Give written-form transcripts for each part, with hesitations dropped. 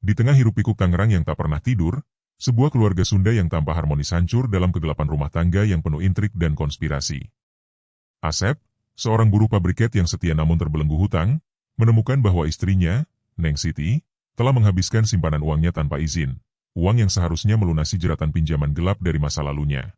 Di tengah hiruk-pikuk Tangerang yang tak pernah tidur, sebuah keluarga Sunda yang tanpa harmonis hancur dalam kegelapan rumah tangga yang penuh intrik dan konspirasi. Asep, seorang buruh pabriket yang setia namun terbelenggu hutang, menemukan bahwa istrinya, Neng Siti, telah menghabiskan simpanan uangnya tanpa izin, uang yang seharusnya melunasi jeratan pinjaman gelap dari masa lalunya.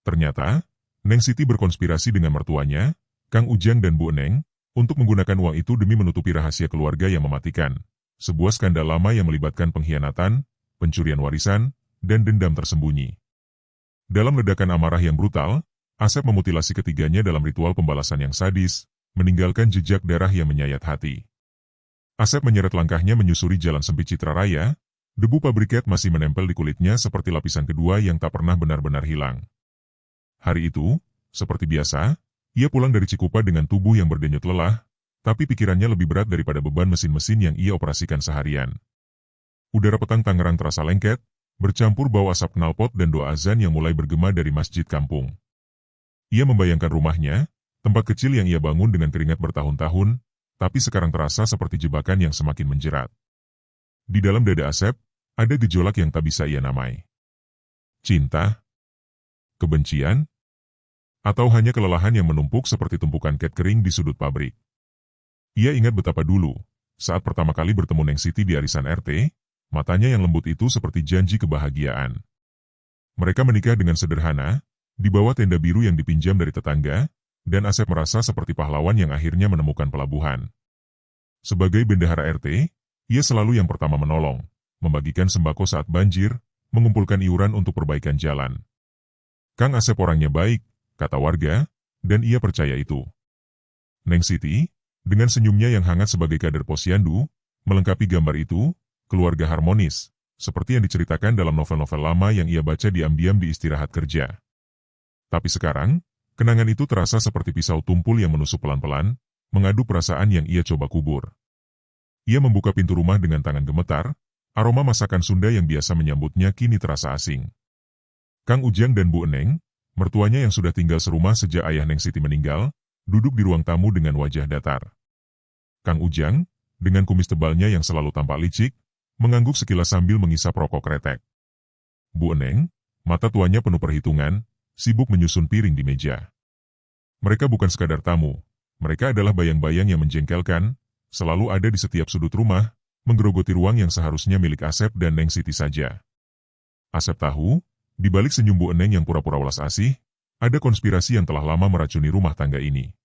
Ternyata, Neng Siti berkonspirasi dengan mertuanya, Kang Ujang dan Bu Neng, untuk menggunakan uang itu demi menutupi rahasia keluarga yang mematikan. Sebuah skandal lama yang melibatkan pengkhianatan, pencurian warisan, dan dendam tersembunyi. Dalam ledakan amarah yang brutal, Asep memutilasi ketiganya dalam ritual pembalasan yang sadis, meninggalkan jejak darah yang menyayat hati. Asep menyeret langkahnya menyusuri jalan sempit Citra Raya, debu pabriket masih menempel di kulitnya seperti lapisan kedua yang tak pernah benar-benar hilang. Hari itu, seperti biasa, ia pulang dari Cikupa dengan tubuh yang berdenyut lelah, tapi pikirannya lebih berat daripada beban mesin-mesin yang ia operasikan seharian. Udara petang Tangerang terasa lengket, bercampur bau asap knalpot dan doa azan yang mulai bergema dari masjid kampung. Ia membayangkan rumahnya, tempat kecil yang ia bangun dengan keringat bertahun-tahun, tapi sekarang terasa seperti jebakan yang semakin menjerat. Di dalam dada Asep, ada gejolak yang tak bisa ia namai. Cinta? Kebencian? Atau hanya kelelahan yang menumpuk seperti tumpukan ket kering di sudut pabrik? Ia ingat betapa dulu, saat pertama kali bertemu Neng Siti di arisan RT, matanya yang lembut itu seperti janji kebahagiaan. Mereka menikah dengan sederhana, di bawah tenda biru yang dipinjam dari tetangga, dan Asep merasa seperti pahlawan yang akhirnya menemukan pelabuhan. Sebagai bendahara RT, ia selalu yang pertama menolong, membagikan sembako saat banjir, mengumpulkan iuran untuk perbaikan jalan. Kang Asep orangnya baik, kata warga, dan ia percaya itu. Neng Siti, dengan senyumnya yang hangat sebagai kader posyandu, melengkapi gambar itu, keluarga harmonis, seperti yang diceritakan dalam novel-novel lama yang ia baca diam-diam di istirahat kerja. Tapi sekarang, kenangan itu terasa seperti pisau tumpul yang menusuk pelan-pelan, mengadu perasaan yang ia coba kubur. Ia membuka pintu rumah dengan tangan gemetar, aroma masakan Sunda yang biasa menyambutnya kini terasa asing. Kang Ujang dan Bu Eneng, mertuanya yang sudah tinggal serumah sejak ayah Neng Siti meninggal, duduk di ruang tamu dengan wajah datar. Kang Ujang, dengan kumis tebalnya yang selalu tampak licik, mengangguk sekilas sambil mengisap rokok kretek. Bu Eneng, mata tuanya penuh perhitungan, sibuk menyusun piring di meja. Mereka bukan sekadar tamu, mereka adalah bayang-bayang yang menjengkelkan, selalu ada di setiap sudut rumah, menggerogoti ruang yang seharusnya milik Asep dan Neng Siti saja. Asep tahu, di balik senyum Bu Eneng yang pura-pura welas asih, ada konspirasi yang telah lama meracuni rumah tangga ini.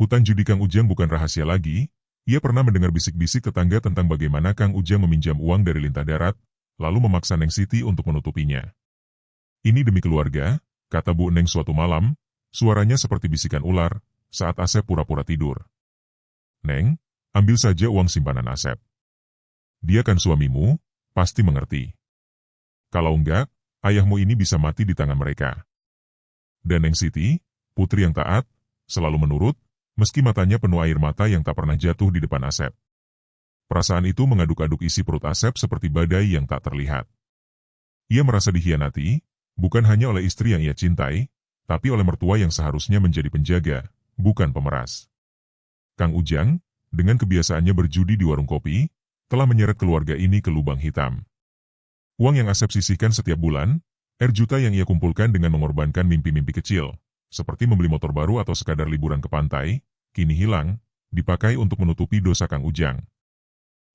Hutang judi Kang Ujang bukan rahasia lagi, ia pernah mendengar bisik-bisik tetangga tentang bagaimana Kang Ujang meminjam uang dari lintah darat, lalu memaksa Neng Siti untuk menutupinya. Ini demi keluarga, kata Bu Neng suatu malam, suaranya seperti bisikan ular, saat Asep pura-pura tidur. Neng, ambil saja uang simpanan Asep. Dia kan suamimu, pasti mengerti. Kalau enggak, ayahmu ini bisa mati di tangan mereka. Dan Neng Siti, putri yang taat, selalu menurut, meski matanya penuh air mata yang tak pernah jatuh di depan Asep. Perasaan itu mengaduk-aduk isi perut Asep seperti badai yang tak terlihat. Ia merasa dikhianati, bukan hanya oleh istri yang ia cintai, tapi oleh mertua yang seharusnya menjadi penjaga, bukan pemeras. Kang Ujang, dengan kebiasaannya berjudi di warung kopi, telah menyeret keluarga ini ke lubang hitam. Uang yang Asep sisihkan setiap bulan, juta yang ia kumpulkan dengan mengorbankan mimpi-mimpi kecil, seperti membeli motor baru atau sekadar liburan ke pantai, kini hilang, dipakai untuk menutupi dosa Kang Ujang.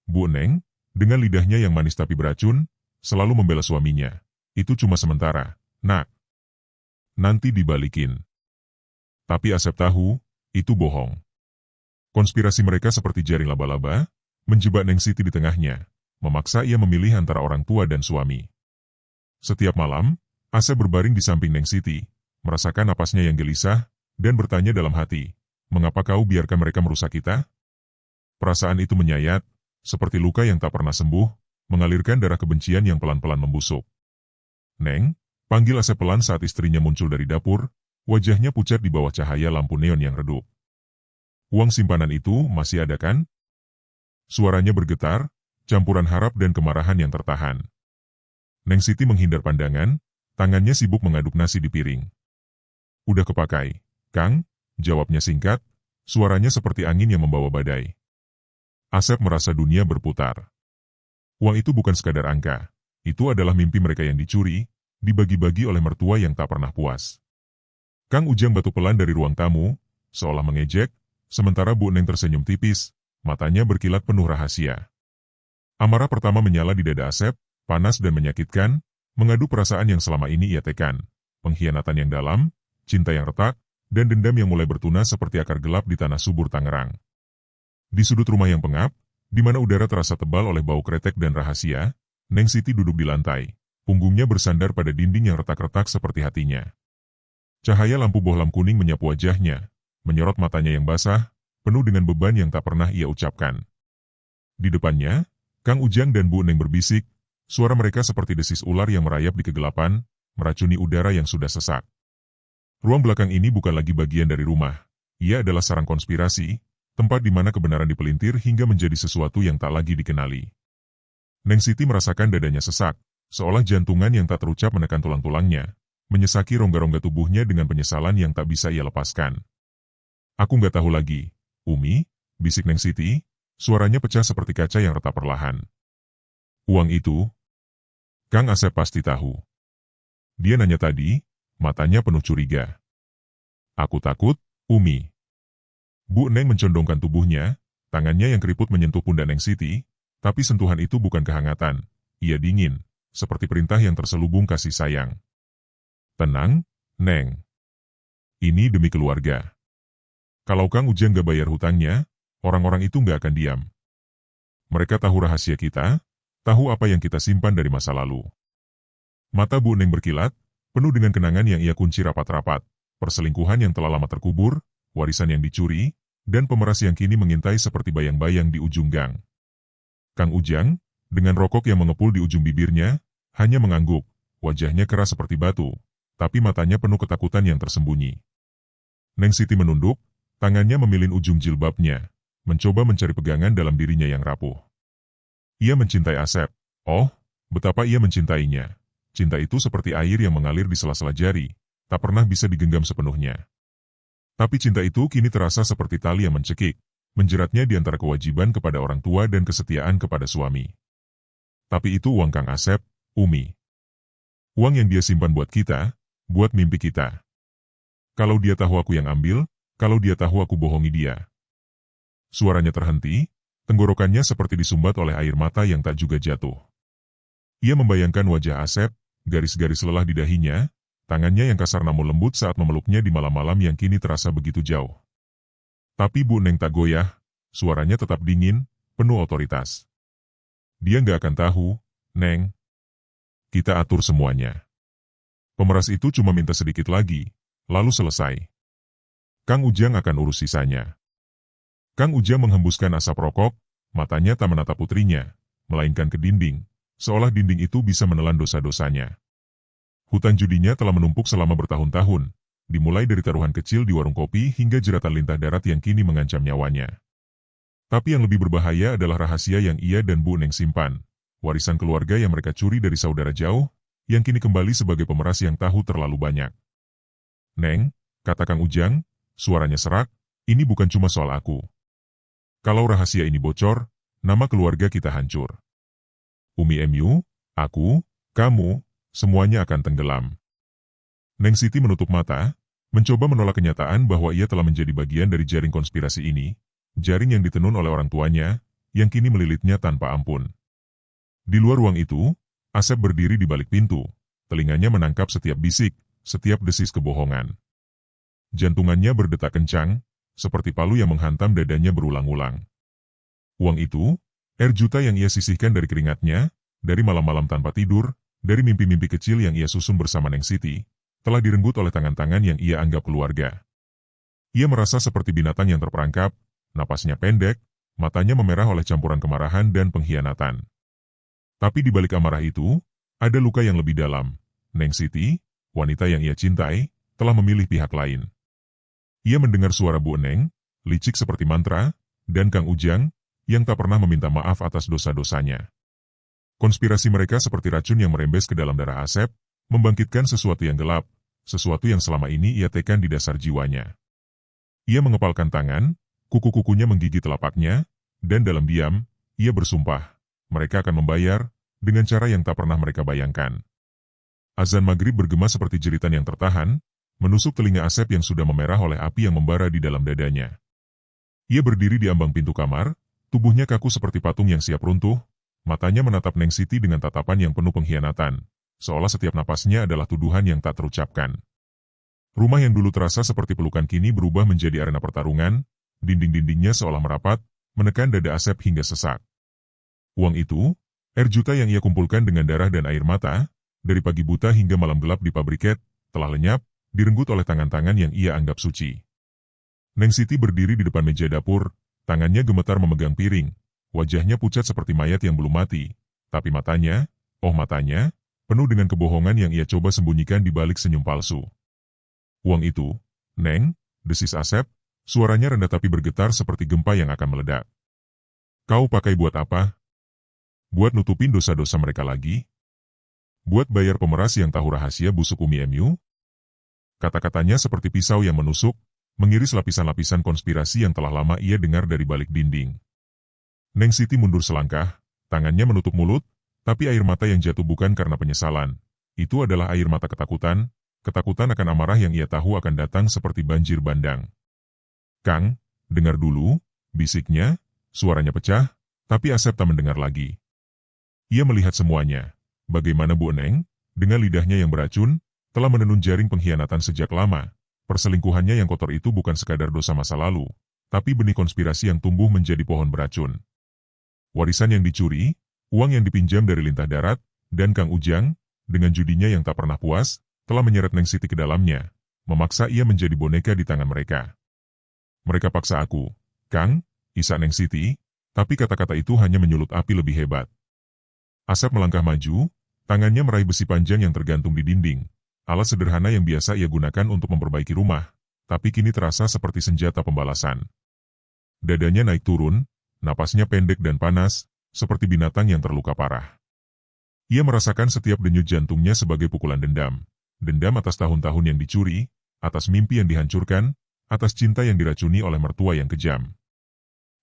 Bu Neng, dengan lidahnya yang manis tapi beracun, selalu membela suaminya. Itu cuma sementara, nak. Nanti dibalikin. Tapi Asep tahu, itu bohong. Konspirasi mereka seperti jaring laba-laba, menjebak Neng Siti di tengahnya, memaksa ia memilih antara orang tua dan suami. Setiap malam, Asep berbaring di samping Neng Siti, merasakan napasnya yang gelisah, dan bertanya dalam hati, mengapa kau biarkan mereka merusak kita? Perasaan itu menyayat, seperti luka yang tak pernah sembuh, mengalirkan darah kebencian yang pelan-pelan membusuk. Neng, panggil Asep pelan saat istrinya muncul dari dapur, wajahnya pucat di bawah cahaya lampu neon yang redup. Uang simpanan itu masih ada kan? Suaranya bergetar, campuran harap dan kemarahan yang tertahan. Neng Siti menghindar pandangan, tangannya sibuk mengaduk nasi di piring. Udah kepakai, Kang, jawabnya singkat, suaranya seperti angin yang membawa badai. Asep merasa dunia berputar. Uang itu bukan sekadar angka. Itu adalah mimpi mereka yang dicuri, dibagi-bagi oleh mertua yang tak pernah puas. Kang Ujang batu pelan dari ruang tamu, seolah mengejek, sementara Bu Neng tersenyum tipis, matanya berkilat penuh rahasia. Amarah pertama menyala di dada Asep, panas dan menyakitkan, mengadu perasaan yang selama ini ia tekan. Pengkhianatan yang dalam, cinta yang retak, dan dendam yang mulai bertunas seperti akar gelap di tanah subur Tangerang. Di sudut rumah yang pengap, di mana udara terasa tebal oleh bau kretek dan rahasia, Neng Siti duduk di lantai, punggungnya bersandar pada dinding yang retak-retak seperti hatinya. Cahaya lampu bohlam kuning menyapu wajahnya, menyorot matanya yang basah, penuh dengan beban yang tak pernah ia ucapkan. Di depannya, Kang Ujang dan Bu Neng berbisik, suara mereka seperti desis ular yang merayap di kegelapan, meracuni udara yang sudah sesak. Ruang belakang ini bukan lagi bagian dari rumah, ia adalah sarang konspirasi, tempat di mana kebenaran dipelintir hingga menjadi sesuatu yang tak lagi dikenali. Neng Siti merasakan dadanya sesak, seolah jantungan yang tak terucap menekan tulang-tulangnya, menyesaki rongga-rongga tubuhnya dengan penyesalan yang tak bisa ia lepaskan. Aku nggak tahu lagi, Umi, bisik Neng Siti, suaranya pecah seperti kaca yang retak perlahan. Uang itu? Kang Asep pasti tahu. Dia nanya tadi, matanya penuh curiga. Aku takut, Umi. Bu Neng mencondongkan tubuhnya, tangannya yang keriput menyentuh pundak Neng Siti, tapi sentuhan itu bukan kehangatan, ia dingin, seperti perintah yang terselubung kasih sayang. Tenang, Neng. Ini demi keluarga. Kalau Kang Ujang gak bayar hutangnya, orang-orang itu gak akan diam. Mereka tahu rahasia kita, tahu apa yang kita simpan dari masa lalu. Mata Bu Neng berkilat, penuh dengan kenangan yang ia kunci rapat-rapat, perselingkuhan yang telah lama terkubur, warisan yang dicuri, dan pemeras yang kini mengintai seperti bayang-bayang di ujung gang. Kang Ujang, dengan rokok yang mengepul di ujung bibirnya, hanya mengangguk, wajahnya keras seperti batu, tapi matanya penuh ketakutan yang tersembunyi. Neng Siti menunduk, tangannya memilin ujung jilbabnya, mencoba mencari pegangan dalam dirinya yang rapuh. Ia mencintai Asep. Oh, betapa ia mencintainya. Cinta itu seperti air yang mengalir di sela-sela jari, tak pernah bisa digenggam sepenuhnya. Tapi cinta itu kini terasa seperti tali yang mencekik, menjeratnya di antara kewajiban kepada orang tua dan kesetiaan kepada suami. Tapi itu uang Kang Asep, Umi. Uang yang dia simpan buat kita, buat mimpi kita. Kalau dia tahu aku yang ambil, kalau dia tahu aku bohongi dia. Suaranya terhenti, tenggorokannya seperti disumbat oleh air mata yang tak juga jatuh. Ia membayangkan wajah Asep, garis-garis lelah di dahinya, tangannya yang kasar namun lembut saat memeluknya di malam-malam yang kini terasa begitu jauh. Tapi Bu Neng tak goyah, suaranya tetap dingin, penuh otoritas. Dia nggak akan tahu, Neng. Kita atur semuanya. Pemeras itu cuma minta sedikit lagi, lalu selesai. Kang Ujang akan urus sisanya. Kang Ujang menghembuskan asap rokok, matanya tak menatap putrinya, melainkan ke dinding, seolah dinding itu bisa menelan dosa-dosanya. Hutang judinya telah menumpuk selama bertahun-tahun, dimulai dari taruhan kecil di warung kopi hingga jeratan lintah darat yang kini mengancam nyawanya. Tapi yang lebih berbahaya adalah rahasia yang ia dan Bu Neng simpan, warisan keluarga yang mereka curi dari saudara jauh, yang kini kembali sebagai pemeras yang tahu terlalu banyak. Neng, kata Kang Ujang, suaranya serak, ini bukan cuma soal aku. Kalau rahasia ini bocor, nama keluarga kita hancur. Umi MU, aku, kamu, semuanya akan tenggelam. Neng Siti menutup mata, mencoba menolak kenyataan bahwa ia telah menjadi bagian dari jaring konspirasi ini, jaring yang ditenun oleh orang tuanya, yang kini melilitnya tanpa ampun. Di luar ruang itu, Asep berdiri di balik pintu, telinganya menangkap setiap bisik, setiap desis kebohongan. Jantungannya berdetak kencang, seperti palu yang menghantam dadanya berulang-ulang. Uang itu, juta yang ia sisihkan dari keringatnya, dari malam-malam tanpa tidur, dari mimpi-mimpi kecil yang ia susun bersama Neng Siti, telah direnggut oleh tangan-tangan yang ia anggap keluarga. Ia merasa seperti binatang yang terperangkap, napasnya pendek, matanya memerah oleh campuran kemarahan dan pengkhianatan. Tapi di balik amarah itu, ada luka yang lebih dalam. Neng Siti, wanita yang ia cintai, telah memilih pihak lain. Ia mendengar suara Bu Neng, licik seperti mantra, dan Kang Ujang, yang tak pernah meminta maaf atas dosa-dosanya. Konspirasi mereka seperti racun yang merembes ke dalam darah Asep, membangkitkan sesuatu yang gelap, sesuatu yang selama ini ia tekan di dasar jiwanya. Ia mengepalkan tangan, kuku-kukunya menggigit telapaknya, dan dalam diam, ia bersumpah, mereka akan membayar, dengan cara yang tak pernah mereka bayangkan. Azan maghrib bergema seperti jeritan yang tertahan, menusuk telinga Asep yang sudah memerah oleh api yang membara di dalam dadanya. Ia berdiri di ambang pintu kamar, tubuhnya kaku seperti patung yang siap runtuh, matanya menatap Neng Siti dengan tatapan yang penuh pengkhianatan, seolah setiap napasnya adalah tuduhan yang tak terucapkan. Rumah yang dulu terasa seperti pelukan kini berubah menjadi arena pertarungan, dinding-dindingnya seolah merapat, menekan dada Asep hingga sesak. Uang itu, air juta yang ia kumpulkan dengan darah dan air mata, dari pagi buta hingga malam gelap di pabriket, telah lenyap, direnggut oleh tangan-tangan yang ia anggap suci. Neng Siti berdiri di depan meja dapur, tangannya gemetar memegang piring, wajahnya pucat seperti mayat yang belum mati, tapi matanya, oh matanya, penuh dengan kebohongan yang ia coba sembunyikan di balik senyum palsu. Uang itu, Neng, desis Asep, suaranya rendah tapi bergetar seperti gempa yang akan meledak. Kau pakai buat apa? Buat nutupin dosa-dosa mereka lagi? Buat bayar pemeras yang tahu rahasia busuk Umi MU? Kata-katanya seperti pisau yang menusuk, mengiris lapisan-lapisan konspirasi yang telah lama ia dengar dari balik dinding. Neng Siti mundur selangkah, tangannya menutup mulut, tapi air mata yang jatuh bukan karena penyesalan. Itu adalah air mata ketakutan, ketakutan akan amarah yang ia tahu akan datang seperti banjir bandang. Kang, dengar dulu, bisiknya, suaranya pecah, tapi Asep tak mendengar lagi. Ia melihat semuanya, bagaimana Bu Neng, dengan lidahnya yang beracun, telah menenun jaring pengkhianatan sejak lama. Perselingkuhannya yang kotor itu bukan sekadar dosa masa lalu, tapi benih konspirasi yang tumbuh menjadi pohon beracun. Warisan yang dicuri, uang yang dipinjam dari lintah darat, dan Kang Ujang, dengan judinya yang tak pernah puas, telah menyeret Neng Siti ke dalamnya, memaksa ia menjadi boneka di tangan mereka. Mereka paksa aku, Kang, isak Neng Siti, tapi kata-kata itu hanya menyulut api lebih hebat. Asep melangkah maju, tangannya meraih besi panjang yang tergantung di dinding. Alat sederhana yang biasa ia gunakan untuk memperbaiki rumah, tapi kini terasa seperti senjata pembalasan. Dadanya naik turun, napasnya pendek dan panas, seperti binatang yang terluka parah. Ia merasakan setiap denyut jantungnya sebagai pukulan dendam. Dendam atas tahun-tahun yang dicuri, atas mimpi yang dihancurkan, atas cinta yang diracuni oleh mertua yang kejam.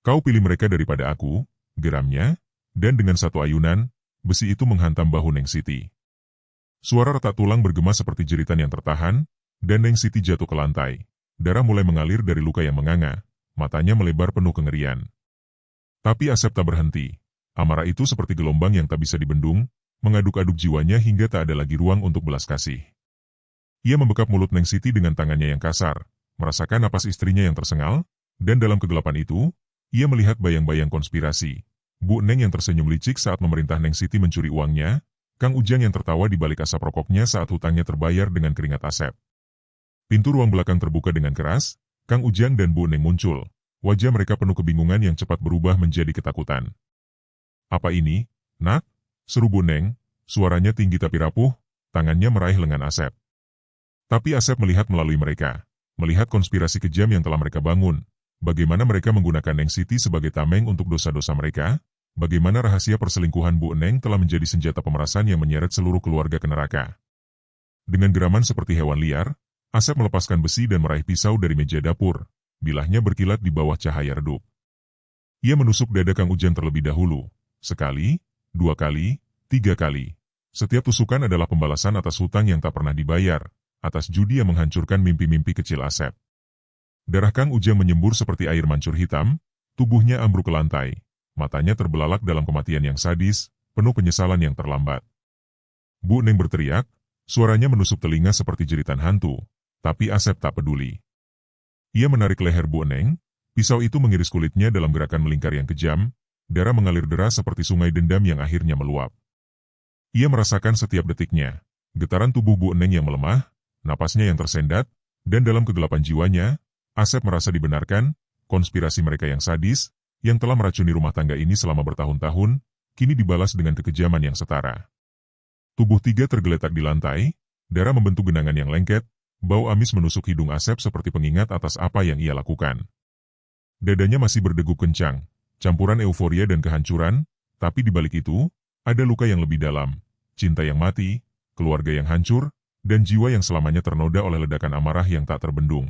Kau pilih mereka daripada aku, geramnya, dan dengan satu ayunan, besi itu menghantam bahu Neng Siti. Suara retak tulang bergema seperti jeritan yang tertahan, dan Neng Siti jatuh ke lantai. Darah mulai mengalir dari luka yang menganga, matanya melebar penuh kengerian. Tapi Asep tak berhenti. Amarah itu seperti gelombang yang tak bisa dibendung, mengaduk-aduk jiwanya hingga tak ada lagi ruang untuk belas kasih. Ia membekap mulut Neng Siti dengan tangannya yang kasar, merasakan napas istrinya yang tersengal, dan dalam kegelapan itu, ia melihat bayang-bayang konspirasi. Bu Neng yang tersenyum licik saat memerintah Neng Siti mencuri uangnya, Kang Ujang yang tertawa di balik asap rokoknya saat hutangnya terbayar dengan keringat Asep. Pintu ruang belakang terbuka dengan keras, Kang Ujang dan Bu Neng muncul. Wajah mereka penuh kebingungan yang cepat berubah menjadi ketakutan. Apa ini, Nak? Seru Bu Neng, suaranya tinggi tapi rapuh, tangannya meraih lengan Asep. Tapi Asep melihat melalui mereka, melihat konspirasi kejam yang telah mereka bangun, bagaimana mereka menggunakan Neng Siti sebagai tameng untuk dosa-dosa mereka, bagaimana rahasia perselingkuhan Bu Neng telah menjadi senjata pemerasan yang menyeret seluruh keluarga ke neraka. Dengan geraman seperti hewan liar, Asep melepaskan besi dan meraih pisau dari meja dapur, bilahnya berkilat di bawah cahaya redup. Ia menusuk dada Kang Ujang terlebih dahulu, sekali, 2 kali, 3 kali. Setiap tusukan adalah pembalasan atas hutang yang tak pernah dibayar, atas judi yang menghancurkan mimpi-mimpi kecil Asep. Darah Kang Ujang menyembur seperti air mancur hitam, tubuhnya ambruk ke lantai. Matanya terbelalak dalam kematian yang sadis, penuh penyesalan yang terlambat. Bu Neng berteriak, suaranya menusuk telinga seperti jeritan hantu, tapi Asep tak peduli. Ia menarik leher Bu Neng, pisau itu mengiris kulitnya dalam gerakan melingkar yang kejam, darah mengalir deras seperti sungai dendam yang akhirnya meluap. Ia merasakan setiap detiknya, getaran tubuh Bu Neng yang melemah, napasnya yang tersendat, dan dalam kegelapan jiwanya, Asep merasa dibenarkan, konspirasi mereka yang sadis, yang telah meracuni rumah tangga ini selama bertahun-tahun, kini dibalas dengan kekejaman yang setara. Tubuh tiga tergeletak di lantai, darah membentuk genangan yang lengket, bau amis menusuk hidung Asep seperti pengingat atas apa yang ia lakukan. Dadanya masih berdegup kencang, campuran euforia dan kehancuran, tapi di balik itu, ada luka yang lebih dalam, cinta yang mati, keluarga yang hancur, dan jiwa yang selamanya ternoda oleh ledakan amarah yang tak terbendung.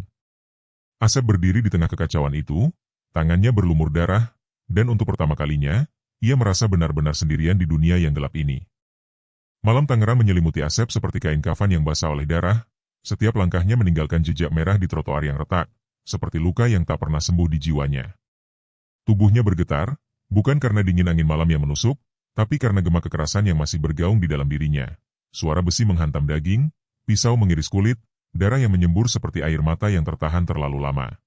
Asep berdiri di tengah kekacauan itu, tangannya berlumur darah, dan untuk pertama kalinya, Ia merasa benar-benar sendirian di dunia yang gelap ini. Malam Tangerang menyelimuti Asep seperti kain kafan yang basah oleh darah, setiap langkahnya meninggalkan jejak merah di trotoar yang retak, seperti luka yang tak pernah sembuh di jiwanya. Tubuhnya bergetar, bukan karena dingin angin malam yang menusuk, tapi karena gema kekerasan yang masih bergaung di dalam dirinya. Suara besi menghantam daging, pisau mengiris kulit, darah yang menyembur seperti air mata yang tertahan terlalu lama.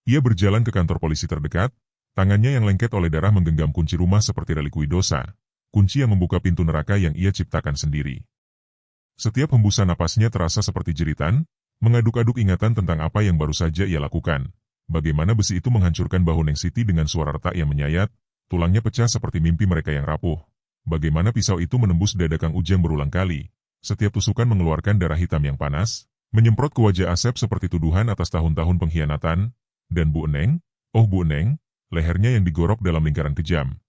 Ia berjalan ke kantor polisi terdekat, tangannya yang lengket oleh darah menggenggam kunci rumah seperti relikui dosa, kunci yang membuka pintu neraka yang ia ciptakan sendiri. Setiap hembusan napasnya terasa seperti jeritan, mengaduk-aduk ingatan tentang apa yang baru saja ia lakukan. Bagaimana besi itu menghancurkan bahu Neng Siti dengan suara retak yang menyayat, tulangnya pecah seperti mimpi mereka yang rapuh. Bagaimana pisau itu menembus dada Kang Ujang berulang kali. Setiap tusukan mengeluarkan darah hitam yang panas, menyemprot ke wajah Asep seperti tuduhan atas tahun-tahun pengkhianatan. Dan Bu Eneng, oh Bu Eneng, lehernya yang digorok dalam lingkaran kejam.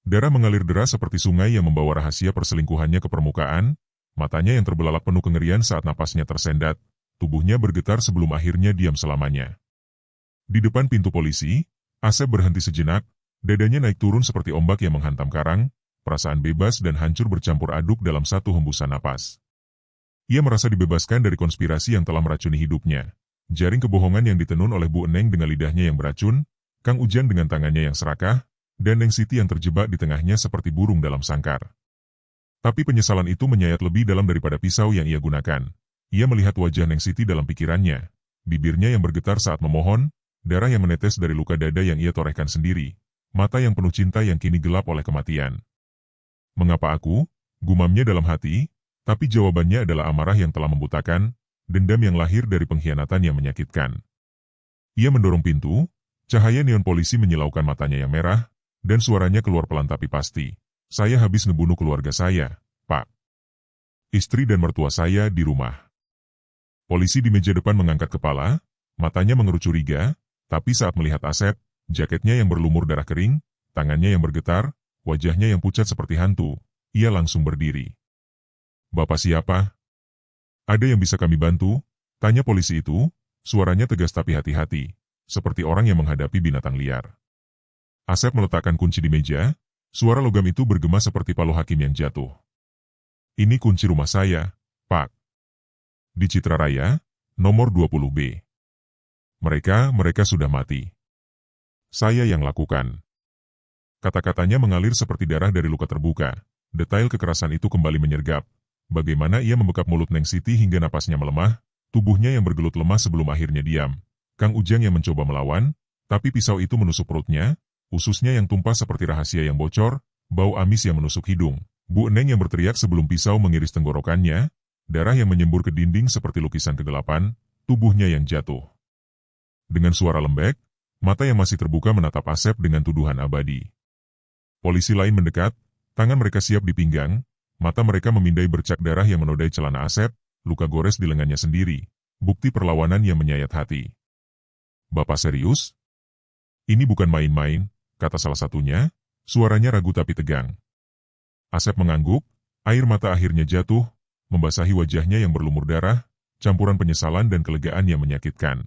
Darah mengalir deras seperti sungai yang membawa rahasia perselingkuhannya ke permukaan, matanya yang terbelalak penuh kengerian saat napasnya tersendat, tubuhnya bergetar sebelum akhirnya diam selamanya. Di depan pintu polisi, Asep berhenti sejenak, dadanya naik turun seperti ombak yang menghantam karang, perasaan bebas dan hancur bercampur aduk dalam satu hembusan napas. Ia merasa dibebaskan dari konspirasi yang telah meracuni hidupnya. Jaring kebohongan yang ditenun oleh Bu Eneng dengan lidahnya yang beracun, Kang Ujang dengan tangannya yang serakah, dan Neng Siti yang terjebak di tengahnya seperti burung dalam sangkar. Tapi penyesalan itu menyayat lebih dalam daripada pisau yang ia gunakan. Ia melihat wajah Neng Siti dalam pikirannya, bibirnya yang bergetar saat memohon, darah yang menetes dari luka dada yang ia torehkan sendiri, mata yang penuh cinta yang kini gelap oleh kematian. Mengapa aku? Gumamnya dalam hati, tapi jawabannya adalah amarah yang telah membutakan, dendam yang lahir dari pengkhianatan yang menyakitkan. Ia mendorong pintu, cahaya neon polisi menyilaukan matanya yang merah, dan suaranya keluar pelan tapi pasti. Saya habis ngebunuh keluarga saya, Pak. Istri dan mertua saya di rumah. Polisi di meja depan mengangkat kepala, matanya mengerut curiga, tapi saat melihat Asep, jaketnya yang berlumur darah kering, tangannya yang bergetar, wajahnya yang pucat seperti hantu, ia langsung berdiri. Bapak siapa? Ada yang bisa kami bantu? Tanya polisi itu, suaranya tegas tapi hati-hati, seperti orang yang menghadapi binatang liar. Asep meletakkan kunci di meja, suara logam itu bergema seperti palu hakim yang jatuh. Ini kunci rumah saya, Pak. Di Citra Raya, nomor 20B. Mereka sudah mati. Saya yang lakukan. Kata-katanya mengalir seperti darah dari luka terbuka. Detail kekerasan itu kembali menyergap. Bagaimana ia membekap mulut Neng Siti hingga napasnya melemah, tubuhnya yang bergelut lemah sebelum akhirnya diam. Kang Ujang yang mencoba melawan, tapi pisau itu menusuk perutnya, ususnya yang tumpah seperti rahasia yang bocor, bau amis yang menusuk hidung. Bu Eneng yang berteriak sebelum pisau mengiris tenggorokannya, darah yang menyembur ke dinding seperti lukisan kegelapan, tubuhnya yang jatuh. Dengan suara lembek, mata yang masih terbuka menatap Asep dengan tuduhan abadi. Polisi lain mendekat, tangan mereka siap di pinggang, mata mereka memindai bercak darah yang menodai celana Asep, luka gores di lengannya sendiri, bukti perlawanan yang menyayat hati. Bapak serius? Ini bukan main-main, kata salah satunya, suaranya ragu tapi tegang. Asep mengangguk, air mata akhirnya jatuh, membasahi wajahnya yang berlumur darah, campuran penyesalan dan kelegaan yang menyakitkan.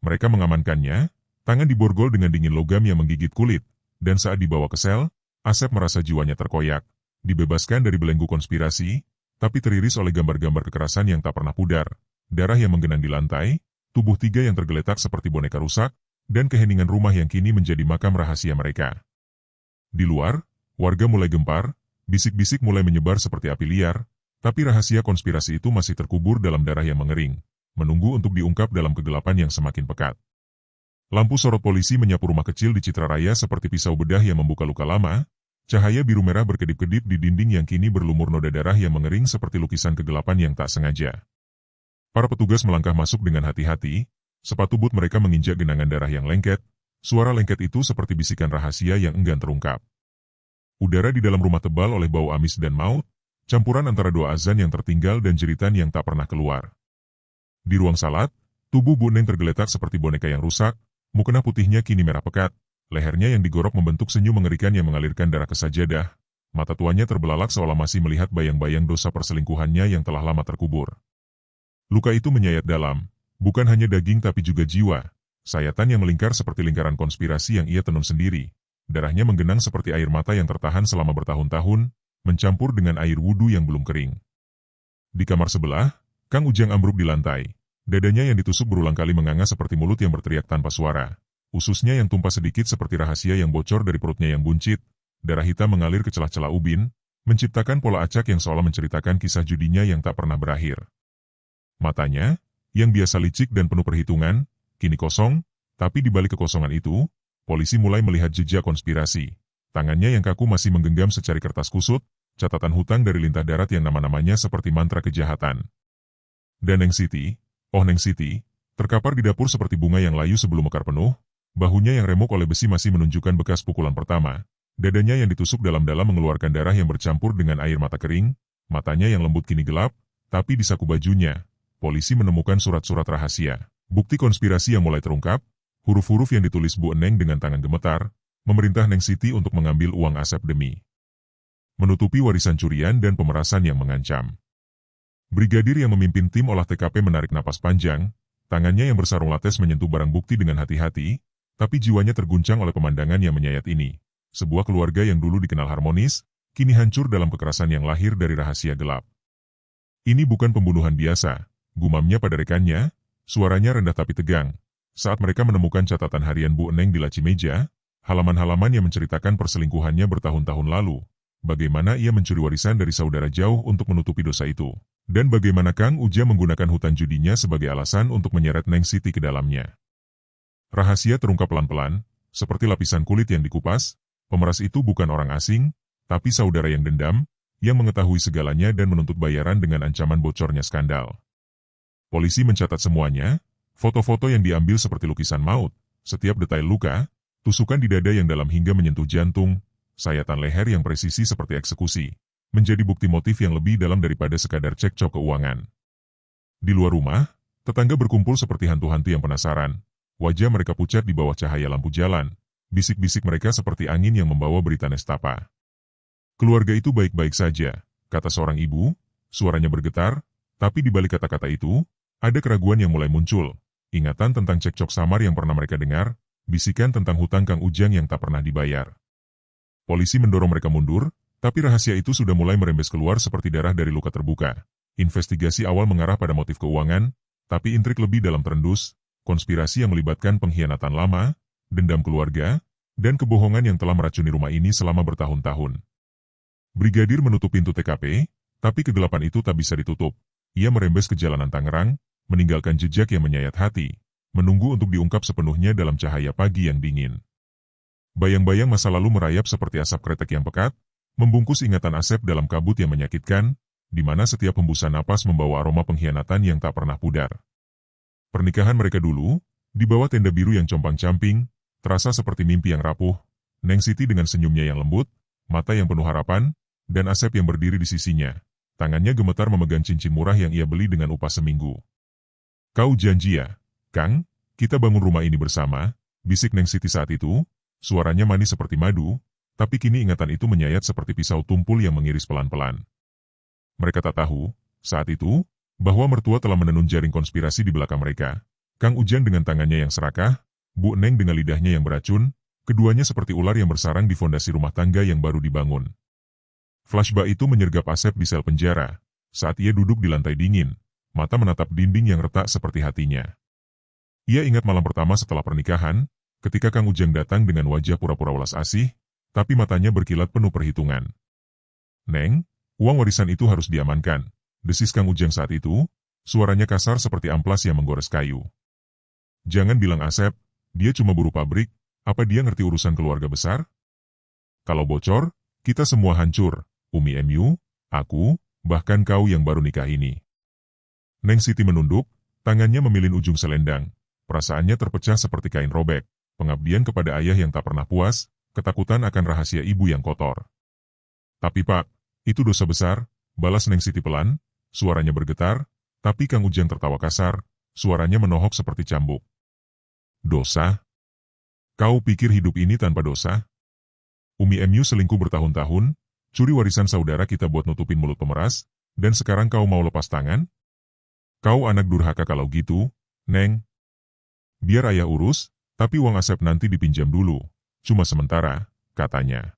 Mereka mengamankannya, tangan diborgol dengan dingin logam yang menggigit kulit, dan saat dibawa ke sel, Asep merasa jiwanya terkoyak, dibebaskan dari belenggu konspirasi, tapi teriris oleh gambar-gambar kekerasan yang tak pernah pudar, darah yang menggenang di lantai, tubuh tiga yang tergeletak seperti boneka rusak, dan keheningan rumah yang kini menjadi makam rahasia mereka. Di luar, warga mulai gempar, bisik-bisik mulai menyebar seperti api liar, tapi rahasia konspirasi itu masih terkubur dalam darah yang mengering, menunggu untuk diungkap dalam kegelapan yang semakin pekat. Lampu sorot polisi menyapu rumah kecil di Citra Raya seperti pisau bedah yang membuka luka lama, cahaya biru merah berkedip-kedip di dinding yang kini berlumur noda darah yang mengering seperti lukisan kegelapan yang tak sengaja. Para petugas melangkah masuk dengan hati-hati, sepatu but mereka menginjak genangan darah yang lengket, suara lengket itu seperti bisikan rahasia yang enggan terungkap. Udara di dalam rumah tebal oleh bau amis dan maut, campuran antara doa azan yang tertinggal dan jeritan yang tak pernah keluar. Di ruang salat, tubuh Bu Neng tergeletak seperti boneka yang rusak, mukena putihnya kini merah pekat, lehernya yang digorok membentuk senyum mengerikan yang mengalirkan darah ke sajadah, mata tuanya terbelalak seolah masih melihat bayang-bayang dosa perselingkuhannya yang telah lama terkubur. Luka itu menyayat dalam, bukan hanya daging tapi juga jiwa, sayatan yang melingkar seperti lingkaran konspirasi yang ia tenun sendiri, darahnya menggenang seperti air mata yang tertahan selama bertahun-tahun, mencampur dengan air wudhu yang belum kering. Di kamar sebelah, Kang Ujang ambruk di lantai. Dadanya yang ditusuk berulang kali menganga seperti mulut yang berteriak tanpa suara. Ususnya yang tumpah sedikit seperti rahasia yang bocor dari perutnya yang buncit. Darah hitam mengalir ke celah-celah ubin, menciptakan pola acak yang seolah menceritakan kisah judinya yang tak pernah berakhir. Matanya, yang biasa licik dan penuh perhitungan, kini kosong, tapi di balik kekosongan itu, polisi mulai melihat jejak konspirasi. Tangannya yang kaku masih menggenggam secari kertas kusut, catatan hutang dari lintah darat yang nama-namanya seperti mantra kejahatan. Dan Neng Siti, Neng Siti, terkapar di dapur seperti bunga yang layu sebelum mekar penuh, bahunya yang remuk oleh besi masih menunjukkan bekas pukulan pertama. Dadanya yang ditusuk dalam-dalam mengeluarkan darah yang bercampur dengan air mata kering, matanya yang lembut kini gelap, tapi di saku bajunya, polisi menemukan surat-surat rahasia. Bukti konspirasi yang mulai terungkap, huruf-huruf yang ditulis Bu Eneng dengan tangan gemetar, memerintah Neng Siti untuk mengambil uang Asep demi menutupi warisan curian dan pemerasan yang mengancam. Brigadir yang memimpin tim olah TKP menarik napas panjang, tangannya yang bersarung lates menyentuh barang bukti dengan hati-hati, tapi jiwanya terguncang oleh pemandangan yang menyayat ini. Sebuah keluarga yang dulu dikenal harmonis, kini hancur dalam kekerasan yang lahir dari rahasia gelap. Ini bukan pembunuhan biasa, gumamnya pada rekannya, suaranya rendah tapi tegang. Saat mereka menemukan catatan harian Bu Eneng di laci meja, halaman-halaman yang menceritakan perselingkuhannya bertahun-tahun lalu, bagaimana ia mencuri warisan dari saudara jauh untuk menutupi dosa itu, dan bagaimana Kang Ujang menggunakan hutang judinya sebagai alasan untuk menyeret Neng Siti ke dalamnya. Rahasia terungkap pelan-pelan, seperti lapisan kulit yang dikupas. Pemeras itu bukan orang asing, tapi saudara yang dendam, yang mengetahui segalanya dan menuntut bayaran dengan ancaman bocornya skandal. Polisi mencatat semuanya, foto-foto yang diambil seperti lukisan maut, setiap detail luka, tusukan di dada yang dalam hingga menyentuh jantung, sayatan leher yang presisi seperti eksekusi, menjadi bukti motif yang lebih dalam daripada sekadar cekcok keuangan. Di luar rumah, tetangga berkumpul seperti hantu-hantu yang penasaran, wajah mereka pucat di bawah cahaya lampu jalan. Bisik-bisik mereka seperti angin yang membawa berita nestapa. Keluarga itu baik-baik saja, kata seorang ibu, suaranya bergetar, tapi di balik kata-kata itu, ada keraguan yang mulai muncul, ingatan tentang cekcok samar yang pernah mereka dengar, bisikan tentang hutang Kang Ujang yang tak pernah dibayar. Polisi mendorong mereka mundur, tapi rahasia itu sudah mulai merembes keluar seperti darah dari luka terbuka. Investigasi awal mengarah pada motif keuangan, tapi intrik lebih dalam terendus, konspirasi yang melibatkan pengkhianatan lama, dendam keluarga, dan kebohongan yang telah meracuni rumah ini selama bertahun-tahun. Brigadir menutup pintu TKP, tapi kegelapan itu tak bisa ditutup. Ia merembes ke jalanan Tangerang, meninggalkan jejak yang menyayat hati, menunggu untuk diungkap sepenuhnya dalam cahaya pagi yang dingin. Bayang-bayang masa lalu merayap seperti asap kretek yang pekat, membungkus ingatan Asep dalam kabut yang menyakitkan, di mana setiap hembusan napas membawa aroma pengkhianatan yang tak pernah pudar. Pernikahan mereka dulu, di bawah tenda biru yang compang-camping, terasa seperti mimpi yang rapuh. Neng Siti dengan senyumnya yang lembut, mata yang penuh harapan, dan Asep yang berdiri di sisinya. Tangannya gemetar memegang cincin murah yang ia beli dengan upah seminggu. Kau janji ya, Kang, kita bangun rumah ini bersama, bisik Neng Siti saat itu, suaranya manis seperti madu, tapi kini ingatan itu menyayat seperti pisau tumpul yang mengiris pelan-pelan. Mereka tak tahu, saat itu, bahwa mertua telah menenun jaring konspirasi di belakang mereka. Kang Ujang dengan tangannya yang serakah, Bu Eneng dengan lidahnya yang beracun, keduanya seperti ular yang bersarang di fondasi rumah tangga yang baru dibangun. Flashback itu menyergap Asep di sel penjara, saat ia duduk di lantai dingin, mata menatap dinding yang retak seperti hatinya. Ia ingat malam pertama setelah pernikahan, ketika Kang Ujang datang dengan wajah pura-pura welas asih, tapi matanya berkilat penuh perhitungan. Neng, uang warisan itu harus diamankan, desis Kang Ujang saat itu, suaranya kasar seperti amplas yang menggores kayu. Jangan bilang Asep, dia cuma buruh pabrik, apa dia ngerti urusan keluarga besar? Kalau bocor, kita semua hancur, Umi MU, aku, bahkan kau yang baru nikah ini. Neng Siti menunduk, tangannya memilin ujung selendang, perasaannya terpecah seperti kain robek, pengabdian kepada ayah yang tak pernah puas, ketakutan akan rahasia ibu yang kotor. Tapi Pak, itu dosa besar, balas Neng Siti pelan, suaranya bergetar, tapi Kang Ujang tertawa kasar, suaranya menohok seperti cambuk. Dosa? Kau pikir hidup ini tanpa dosa? Umi MU selingkuh bertahun-tahun, curi warisan saudara kita buat nutupin mulut pemeras, dan sekarang kau mau lepas tangan? Kau anak durhaka kalau gitu, Neng. Biar ayah urus, tapi uang Asep nanti dipinjam dulu, cuma sementara, katanya.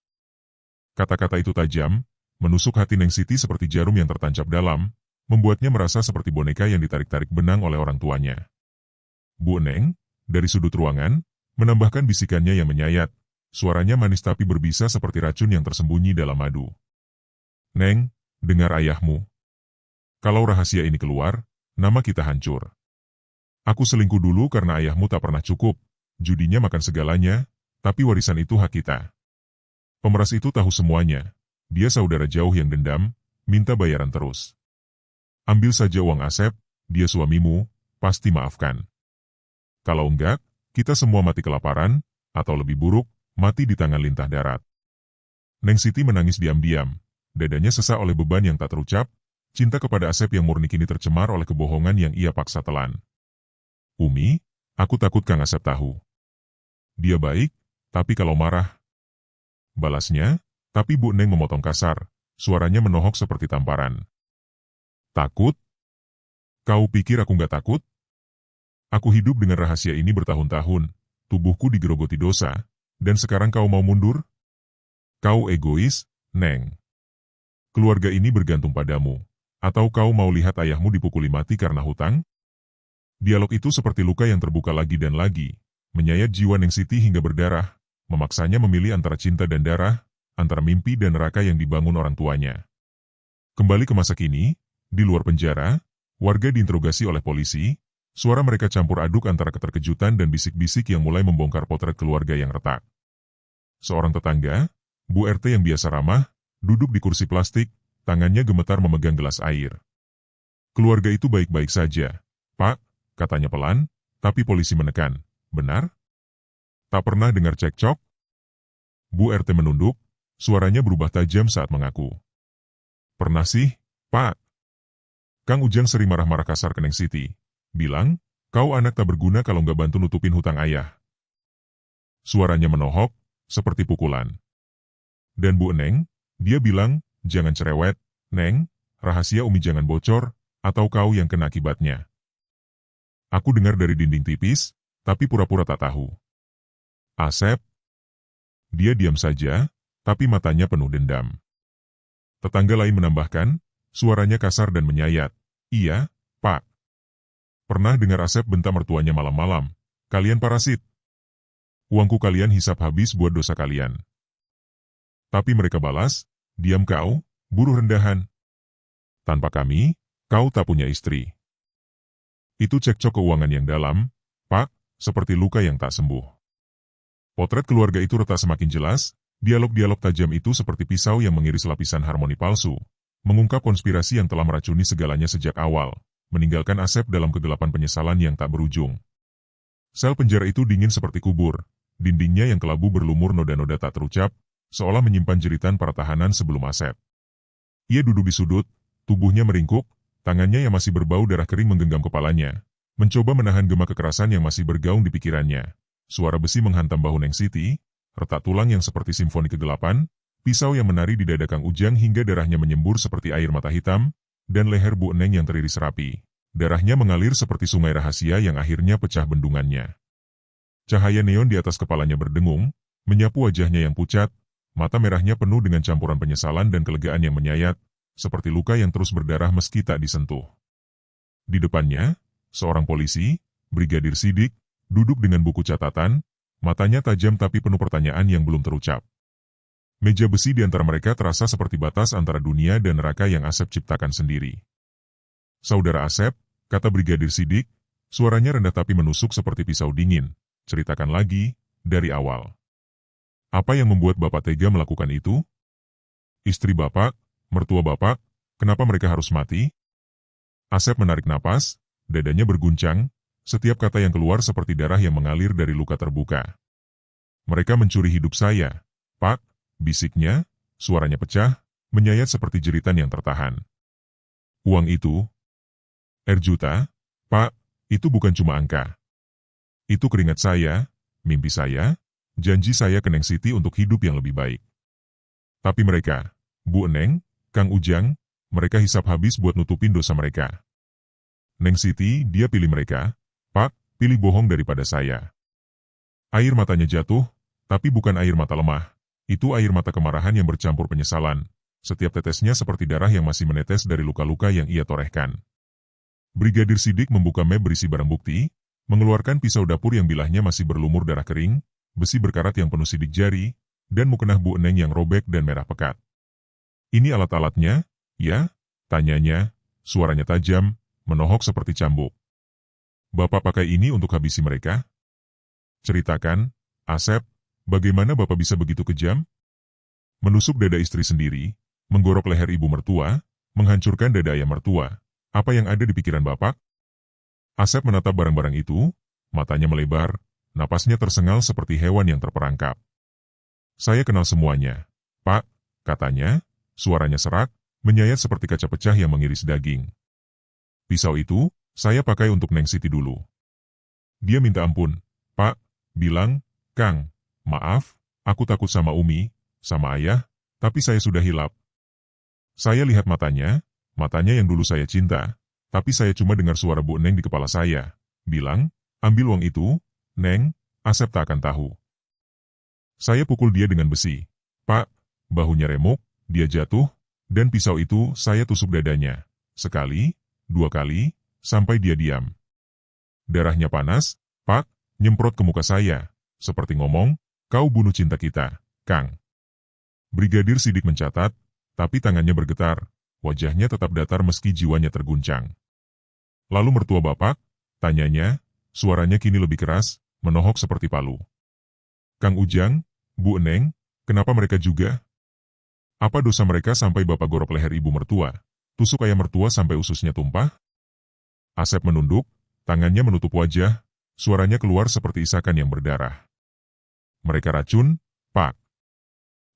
Kata-kata itu tajam, menusuk hati Neng Siti seperti jarum yang tertancap dalam, membuatnya merasa seperti boneka yang ditarik-tarik benang oleh orang tuanya. Bu Neng, dari sudut ruangan, menambahkan bisikannya yang menyayat, suaranya manis tapi berbisa seperti racun yang tersembunyi dalam madu. Neng, dengar ayahmu. Kalau rahasia ini keluar, nama kita hancur. Aku selingkuh dulu karena ayahmu tak pernah cukup, judinya makan segalanya, tapi warisan itu hak kita. Pemeras itu tahu semuanya, dia saudara jauh yang dendam, minta bayaran terus. Ambil saja uang Asep, dia suamimu, pasti maafkan. Kalau enggak, kita semua mati kelaparan, atau lebih buruk, mati di tangan lintah darat. Neng Siti menangis diam-diam, dadanya sesak oleh beban yang tak terucap, cinta kepada Asep yang murni kini tercemar oleh kebohongan yang ia paksa telan. Umi, aku takut Kang Asep tahu. Dia baik, tapi kalau marah. Balasnya, tapi Bu Neng memotong kasar, suaranya menohok seperti tamparan. Takut? Kau pikir aku nggak takut? Aku hidup dengan rahasia ini bertahun-tahun, tubuhku digerogoti dosa, dan sekarang kau mau mundur? Kau egois, Neng. Keluarga ini bergantung padamu, atau kau mau lihat ayahmu dipukuli mati karena hutang? Dialog itu seperti luka yang terbuka lagi dan lagi, menyayat jiwa Neng Siti hingga berdarah, memaksanya memilih antara cinta dan darah, antara mimpi dan neraka yang dibangun orang tuanya. Kembali ke masa kini, di luar penjara, warga diinterogasi oleh polisi, suara mereka campur aduk antara keterkejutan dan bisik-bisik yang mulai membongkar potret keluarga yang retak. Seorang tetangga, Bu RT yang biasa ramah, duduk di kursi plastik, tangannya gemetar memegang gelas air. Keluarga itu baik-baik saja, Pak, katanya pelan, tapi polisi menekan. Benar? Tak pernah dengar cekcok? Bu RT menunduk, suaranya berubah tajam saat mengaku. Pernah sih, Pak. Kang Ujang sering marah-marah kasar ke Neng Siti. Bilang, kau anak tak berguna kalau nggak bantu nutupin hutang ayah. Suaranya menohok, seperti pukulan. Dan Bu Neng, dia bilang, jangan cerewet, Neng, rahasia Umi jangan bocor, atau kau yang kena akibatnya. Aku dengar dari dinding tipis, tapi pura-pura tak tahu. Asep? Dia diam saja, tapi matanya penuh dendam. Tetangga lain menambahkan, suaranya kasar dan menyayat. Iya, Pak. Pernah dengar Asep bentak mertuanya malam-malam? Kalian parasit. Uangku kalian hisap habis buat dosa kalian. Tapi mereka balas, diam kau, buruh rendahan. Tanpa kami, kau tak punya istri. Itu cekcok keuangan yang dalam, Pak, seperti luka yang tak sembuh. Potret keluarga itu retak semakin jelas, dialog-dialog tajam itu seperti pisau yang mengiris lapisan harmoni palsu, mengungkap konspirasi yang telah meracuni segalanya sejak awal, meninggalkan Asep dalam kegelapan penyesalan yang tak berujung. Sel penjara itu dingin seperti kubur, dindingnya yang kelabu berlumur noda-noda tak terucap, seolah menyimpan jeritan para tahanan sebelum Asep. Ia duduk di sudut, tubuhnya meringkuk, tangannya yang masih berbau darah kering menggenggam kepalanya, mencoba menahan gema kekerasan yang masih bergaung di pikirannya. Suara besi menghantam bahu Neng Siti, retak tulang yang seperti simfoni kegelapan, pisau yang menari di dada Kang Ujang hingga darahnya menyembur seperti air mata hitam, dan leher Bu Neng yang teriris rapi. Darahnya mengalir seperti sungai rahasia yang akhirnya pecah bendungannya. Cahaya neon di atas kepalanya berdengung, menyapu wajahnya yang pucat, mata merahnya penuh dengan campuran penyesalan dan kelegaan yang menyayat, seperti luka yang terus berdarah meski tak disentuh. Di depannya, seorang polisi, Brigadir Sidik, duduk dengan buku catatan, matanya tajam tapi penuh pertanyaan yang belum terucap. Meja besi di antara mereka terasa seperti batas antara dunia dan neraka yang Asep ciptakan sendiri. Saudara Asep, kata Brigadir Sidik, suaranya rendah tapi menusuk seperti pisau dingin, ceritakan lagi, dari awal. Apa yang membuat Bapak tega melakukan itu? Istri Bapak, mertua Bapak, kenapa mereka harus mati? Asep menarik napas, dadanya berguncang, setiap kata yang keluar seperti darah yang mengalir dari luka terbuka. Mereka mencuri hidup saya, Pak, bisiknya, suaranya pecah, menyayat seperti jeritan yang tertahan. Uang itu, juta, Pak, itu bukan cuma angka. Itu keringat saya, mimpi saya, janji saya ke Neng Siti untuk hidup yang lebih baik. Tapi mereka, Bu Neng, Kang Ujang, mereka hisap habis buat nutupin dosa mereka. Neng Siti, dia pilih mereka, Pak, pilih bohong daripada saya. Air matanya jatuh, tapi bukan air mata lemah. Itu air mata kemarahan yang bercampur penyesalan, setiap tetesnya seperti darah yang masih menetes dari luka-luka yang ia torehkan. Brigadir Sidik membuka map berisi barang bukti, mengeluarkan pisau dapur yang bilahnya masih berlumur darah kering, besi berkarat yang penuh sidik jari, dan mukena Bu Eneng yang robek dan merah pekat. Ini alat-alatnya, ya? Tanyanya, suaranya tajam, menohok seperti cambuk. Bapak pakai ini untuk habisi mereka? Ceritakan, Asep, bagaimana Bapak bisa begitu kejam? Menusuk dada istri sendiri, menggorok leher ibu mertua, menghancurkan dada ayah mertua. Apa yang ada di pikiran Bapak? Asep menatap barang-barang itu, matanya melebar, napasnya tersengal seperti hewan yang terperangkap. Saya kenal semuanya, Pak, katanya, suaranya serak, menyayat seperti kaca pecah yang mengiris daging. Pisau itu, saya pakai untuk Neng Siti dulu. Dia minta ampun, Pak, bilang, Kang, maaf, aku takut sama Umi, sama ayah, tapi saya sudah hilap. Saya lihat matanya yang dulu saya cinta, tapi saya cuma dengar suara Bu Neng di kepala saya, bilang, ambil uang itu, Neng, Asep tak akan tahu. Saya pukul dia dengan besi. Pak, bahunya remuk, dia jatuh, dan pisau itu saya tusuk dadanya. Sekali, 2 kali, sampai dia diam. Darahnya panas, Pak, nyemprot ke muka saya, seperti ngomong, kau bunuh cinta kita, Kang. Brigadir Sidik mencatat, tapi tangannya bergetar, wajahnya tetap datar meski jiwanya terguncang. Lalu mertua Bapak, tanyanya, suaranya kini lebih keras, menohok seperti palu. Kang Ujang, Bu Eneng, kenapa mereka juga? Apa dosa mereka sampai Bapak gorok leher ibu mertua, tusuk ayah mertua sampai ususnya tumpah? Asep menunduk, tangannya menutup wajah, suaranya keluar seperti isakan yang berdarah. Mereka racun, Pak.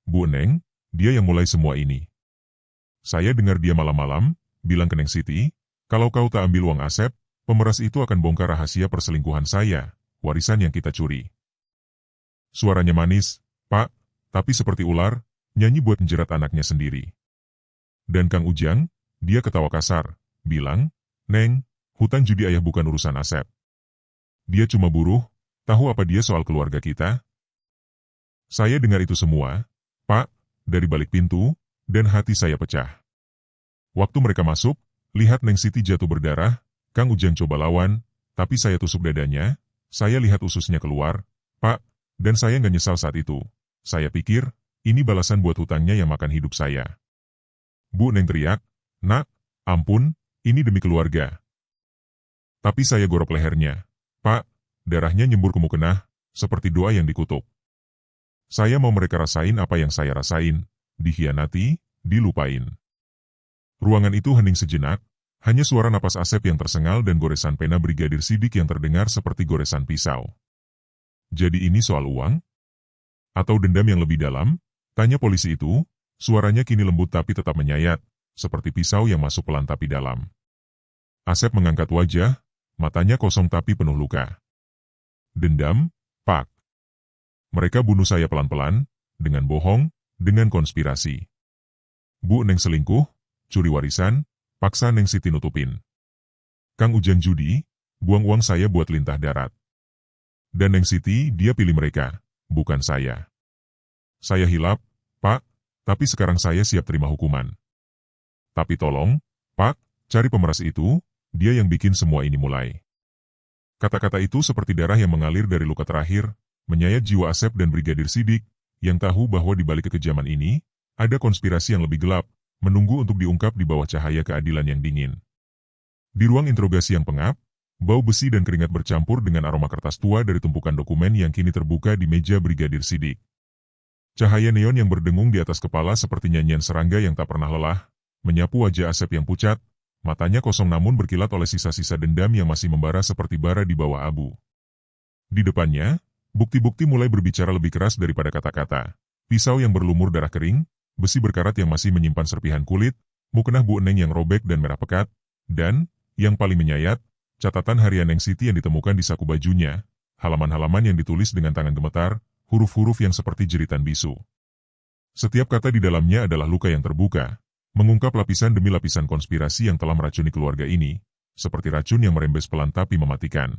Bu Eneng, dia yang mulai semua ini. Saya dengar dia malam-malam, bilang ke Neng Siti, kalau kau tak ambil uang Asep, pemeras itu akan bongkar rahasia perselingkuhan saya, warisan yang kita curi. Suaranya manis, Pak, tapi seperti ular, nyanyi buat menjerat anaknya sendiri. Dan Kang Ujang, dia ketawa kasar, bilang, Neng, hutang judi ayah bukan urusan Asep. Dia cuma buruh, tahu apa dia soal keluarga kita? Saya dengar itu semua, Pak, dari balik pintu, dan hati saya pecah. Waktu mereka masuk, lihat Neng Siti jatuh berdarah, Kang Ujang coba lawan, tapi saya tusuk dadanya, saya lihat ususnya keluar, Pak, dan saya nggak nyesal saat itu. Saya pikir, ini balasan buat hutangnya yang makan hidup saya. Bu Neng teriak, Nak, ampun, ini demi keluarga. Tapi saya gorok lehernya. Pak, darahnya nyembur ke mukena, seperti doa yang dikutuk. Saya mau mereka rasain apa yang saya rasain, dikhianati, dilupain. Ruangan itu hening sejenak, hanya suara napas Asep yang tersengal dan goresan pena Brigadir Sidik yang terdengar seperti goresan pisau. Jadi ini soal uang? Atau dendam yang lebih dalam? Tanya polisi itu, suaranya kini lembut tapi tetap menyayat, seperti pisau yang masuk pelan tapi dalam. Asep mengangkat wajah, matanya kosong tapi penuh luka. Dendam, Pak. Mereka bunuh saya pelan-pelan, dengan bohong, dengan konspirasi. Bu Neng selingkuh, curi warisan, paksa Neng Siti nutupin. Kang Ujang judi, buang uang saya buat lintah darat. Dan Neng Siti, dia pilih mereka, bukan saya. Saya hilap, Pak, tapi sekarang saya siap terima hukuman. Tapi tolong, Pak, cari pemeras itu, dia yang bikin semua ini mulai. Kata-kata itu seperti darah yang mengalir dari luka terakhir, menyayat jiwa Asep dan Brigadir Sidik, yang tahu bahwa di balik kekejaman ini, ada konspirasi yang lebih gelap, menunggu untuk diungkap di bawah cahaya keadilan yang dingin. Di ruang interogasi yang pengap, bau besi dan keringat bercampur dengan aroma kertas tua dari tumpukan dokumen yang kini terbuka di meja Brigadir Sidik. Cahaya neon yang berdengung di atas kepala seperti nyanyian serangga yang tak pernah lelah, menyapu wajah Asep yang pucat, matanya kosong namun berkilat oleh sisa-sisa dendam yang masih membara seperti bara di bawah abu. Di depannya, bukti-bukti mulai berbicara lebih keras daripada kata-kata. Pisau yang berlumur darah kering, besi berkarat yang masih menyimpan serpihan kulit, mukena Bu Eneng yang robek dan merah pekat, dan, yang paling menyayat, catatan harian Neng Siti yang ditemukan di saku bajunya, halaman-halaman yang ditulis dengan tangan gemetar, huruf-huruf yang seperti jeritan bisu. Setiap kata di dalamnya adalah luka yang terbuka, mengungkap lapisan demi lapisan konspirasi yang telah meracuni keluarga ini, seperti racun yang merembes pelan tapi mematikan.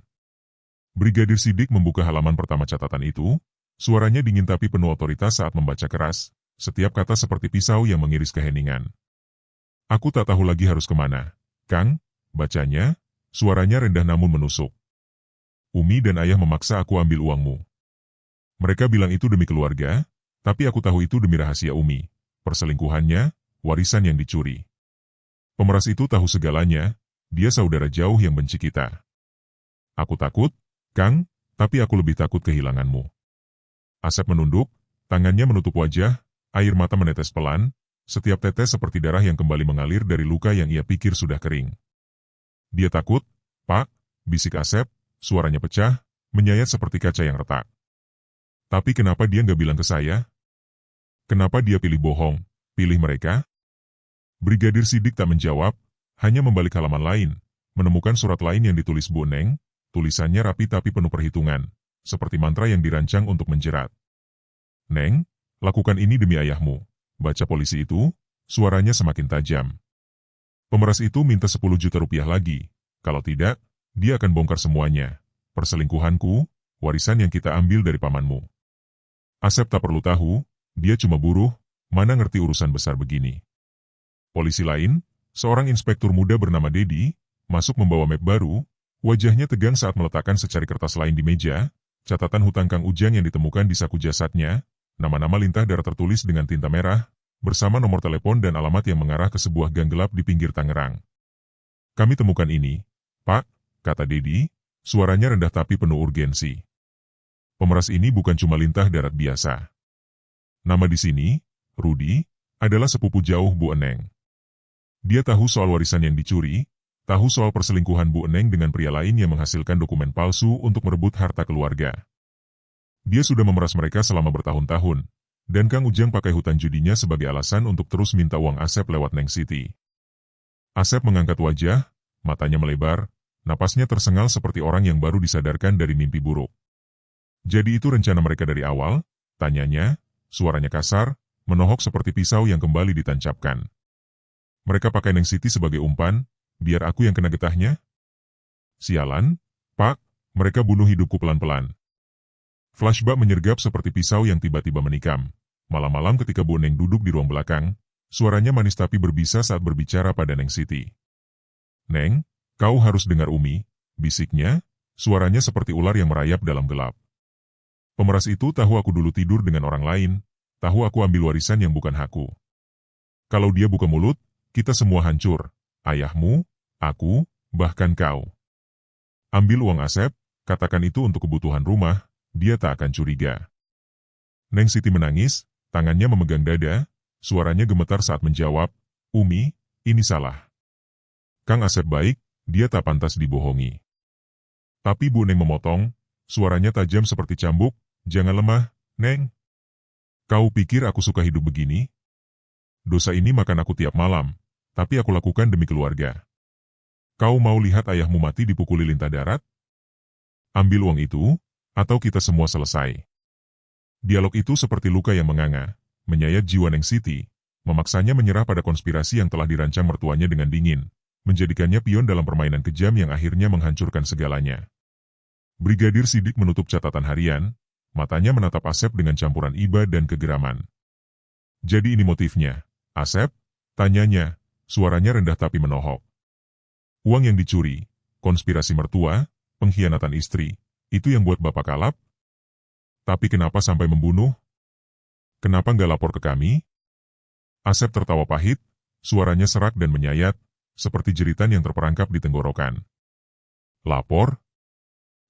Brigadir Sidik membuka halaman pertama catatan itu, Suaranya dingin tapi penuh otoritas saat membaca keras, setiap kata seperti pisau yang mengiris keheningan. Aku tak tahu lagi harus kemana. Kang, bacanya, suaranya rendah namun menusuk. Umi dan ayah memaksa aku ambil uangmu. Mereka bilang itu demi keluarga, tapi aku tahu itu demi rahasia Umi, perselingkuhannya, warisan yang dicuri. Pemeras itu tahu segalanya, dia saudara jauh yang benci kita. Aku takut, Kang, tapi aku lebih takut kehilanganmu. Asep menunduk, tangannya menutup wajah, air mata menetes pelan, setiap tetes seperti darah yang kembali mengalir dari luka yang ia pikir sudah kering. Dia takut, Pak, bisik Asep, suaranya pecah, menyayat seperti kaca yang retak. Tapi kenapa dia nggak bilang ke saya? Kenapa dia pilih bohong, pilih mereka? Brigadir Sidik tak menjawab, hanya membalik halaman lain, menemukan surat lain yang ditulis Bu Neng, tulisannya rapi tapi penuh perhitungan, seperti mantra yang dirancang untuk menjerat. Neng, lakukan ini demi ayahmu. Baca polisi itu, suaranya semakin tajam. Pemeras itu minta 10 juta rupiah lagi, kalau tidak, dia akan bongkar semuanya. Perselingkuhanku, warisan yang kita ambil dari pamanmu. Asep tak perlu tahu, dia cuma buruh, mana ngerti urusan besar begini. Polisi lain, seorang inspektur muda bernama Dedi, masuk membawa map baru, wajahnya tegang saat meletakkan secari kertas lain di meja, catatan hutang Kang Ujang yang ditemukan di saku jasadnya, nama-nama lintah darah tertulis dengan tinta merah, bersama nomor telepon dan alamat yang mengarah ke sebuah gang gelap di pinggir Tangerang. Kami temukan ini, Pak, kata Dedi, suaranya rendah tapi penuh urgensi. Pemeras ini bukan cuma lintah darat biasa. Nama di sini, Rudi, adalah sepupu jauh Bu Eneng. Dia tahu soal warisan yang dicuri, tahu soal perselingkuhan Bu Eneng dengan pria lain yang menghasilkan dokumen palsu untuk merebut harta keluarga. Dia sudah memeras mereka selama bertahun-tahun, dan Kang Ujang pakai hutang judinya sebagai alasan untuk terus minta uang Asep lewat Neng Siti. Asep mengangkat wajah, matanya melebar, napasnya tersengal seperti orang yang baru disadarkan dari mimpi buruk. Jadi itu rencana mereka dari awal? Tanyanya, suaranya kasar, menohok seperti pisau yang kembali ditancapkan. Mereka pakai Neng Siti sebagai umpan, biar aku yang kena getahnya? Sialan, Pak, mereka bunuh hidupku pelan-pelan. Flashback menyergap seperti pisau yang tiba-tiba menikam. Malam-malam ketika Bu Neng duduk di ruang belakang, suaranya manis tapi berbisa saat berbicara pada Neng Siti. Neng, kau harus dengar Umi, bisiknya, suaranya seperti ular yang merayap dalam gelap. Pemeras itu tahu aku dulu tidur dengan orang lain, tahu aku ambil warisan yang bukan hakku. Kalau dia buka mulut, kita semua hancur, ayahmu, aku, bahkan kau. Ambil uang Asep, katakan itu untuk kebutuhan rumah, dia tak akan curiga. Neng Siti menangis, tangannya memegang dada, suaranya gemetar saat menjawab, Umi, ini salah. Kang Asep baik, dia tak pantas dibohongi. Tapi Bu Neng memotong, suaranya tajam seperti cambuk, jangan lemah, Neng. Kau pikir aku suka hidup begini? Dosa ini makan aku tiap malam, tapi aku lakukan demi keluarga. Kau mau lihat ayahmu mati dipukuli lintah darat? Ambil uang itu, atau kita semua selesai. Dialog itu seperti luka yang menganga, menyayat jiwa Neng Siti, memaksanya menyerah pada konspirasi yang telah dirancang mertuanya dengan dingin, menjadikannya pion dalam permainan kejam yang akhirnya menghancurkan segalanya. Brigadir Sidik menutup catatan harian, matanya menatap Asep dengan campuran iba dan kegeraman. Jadi ini motifnya, Asep? Tanyanya, suaranya rendah tapi menohok. Uang yang dicuri, konspirasi mertua, pengkhianatan istri, itu yang buat Bapak kalap? Tapi kenapa sampai membunuh? Kenapa nggak lapor ke kami? Asep tertawa pahit, suaranya serak dan menyayat, seperti jeritan yang terperangkap di tenggorokan. Lapor?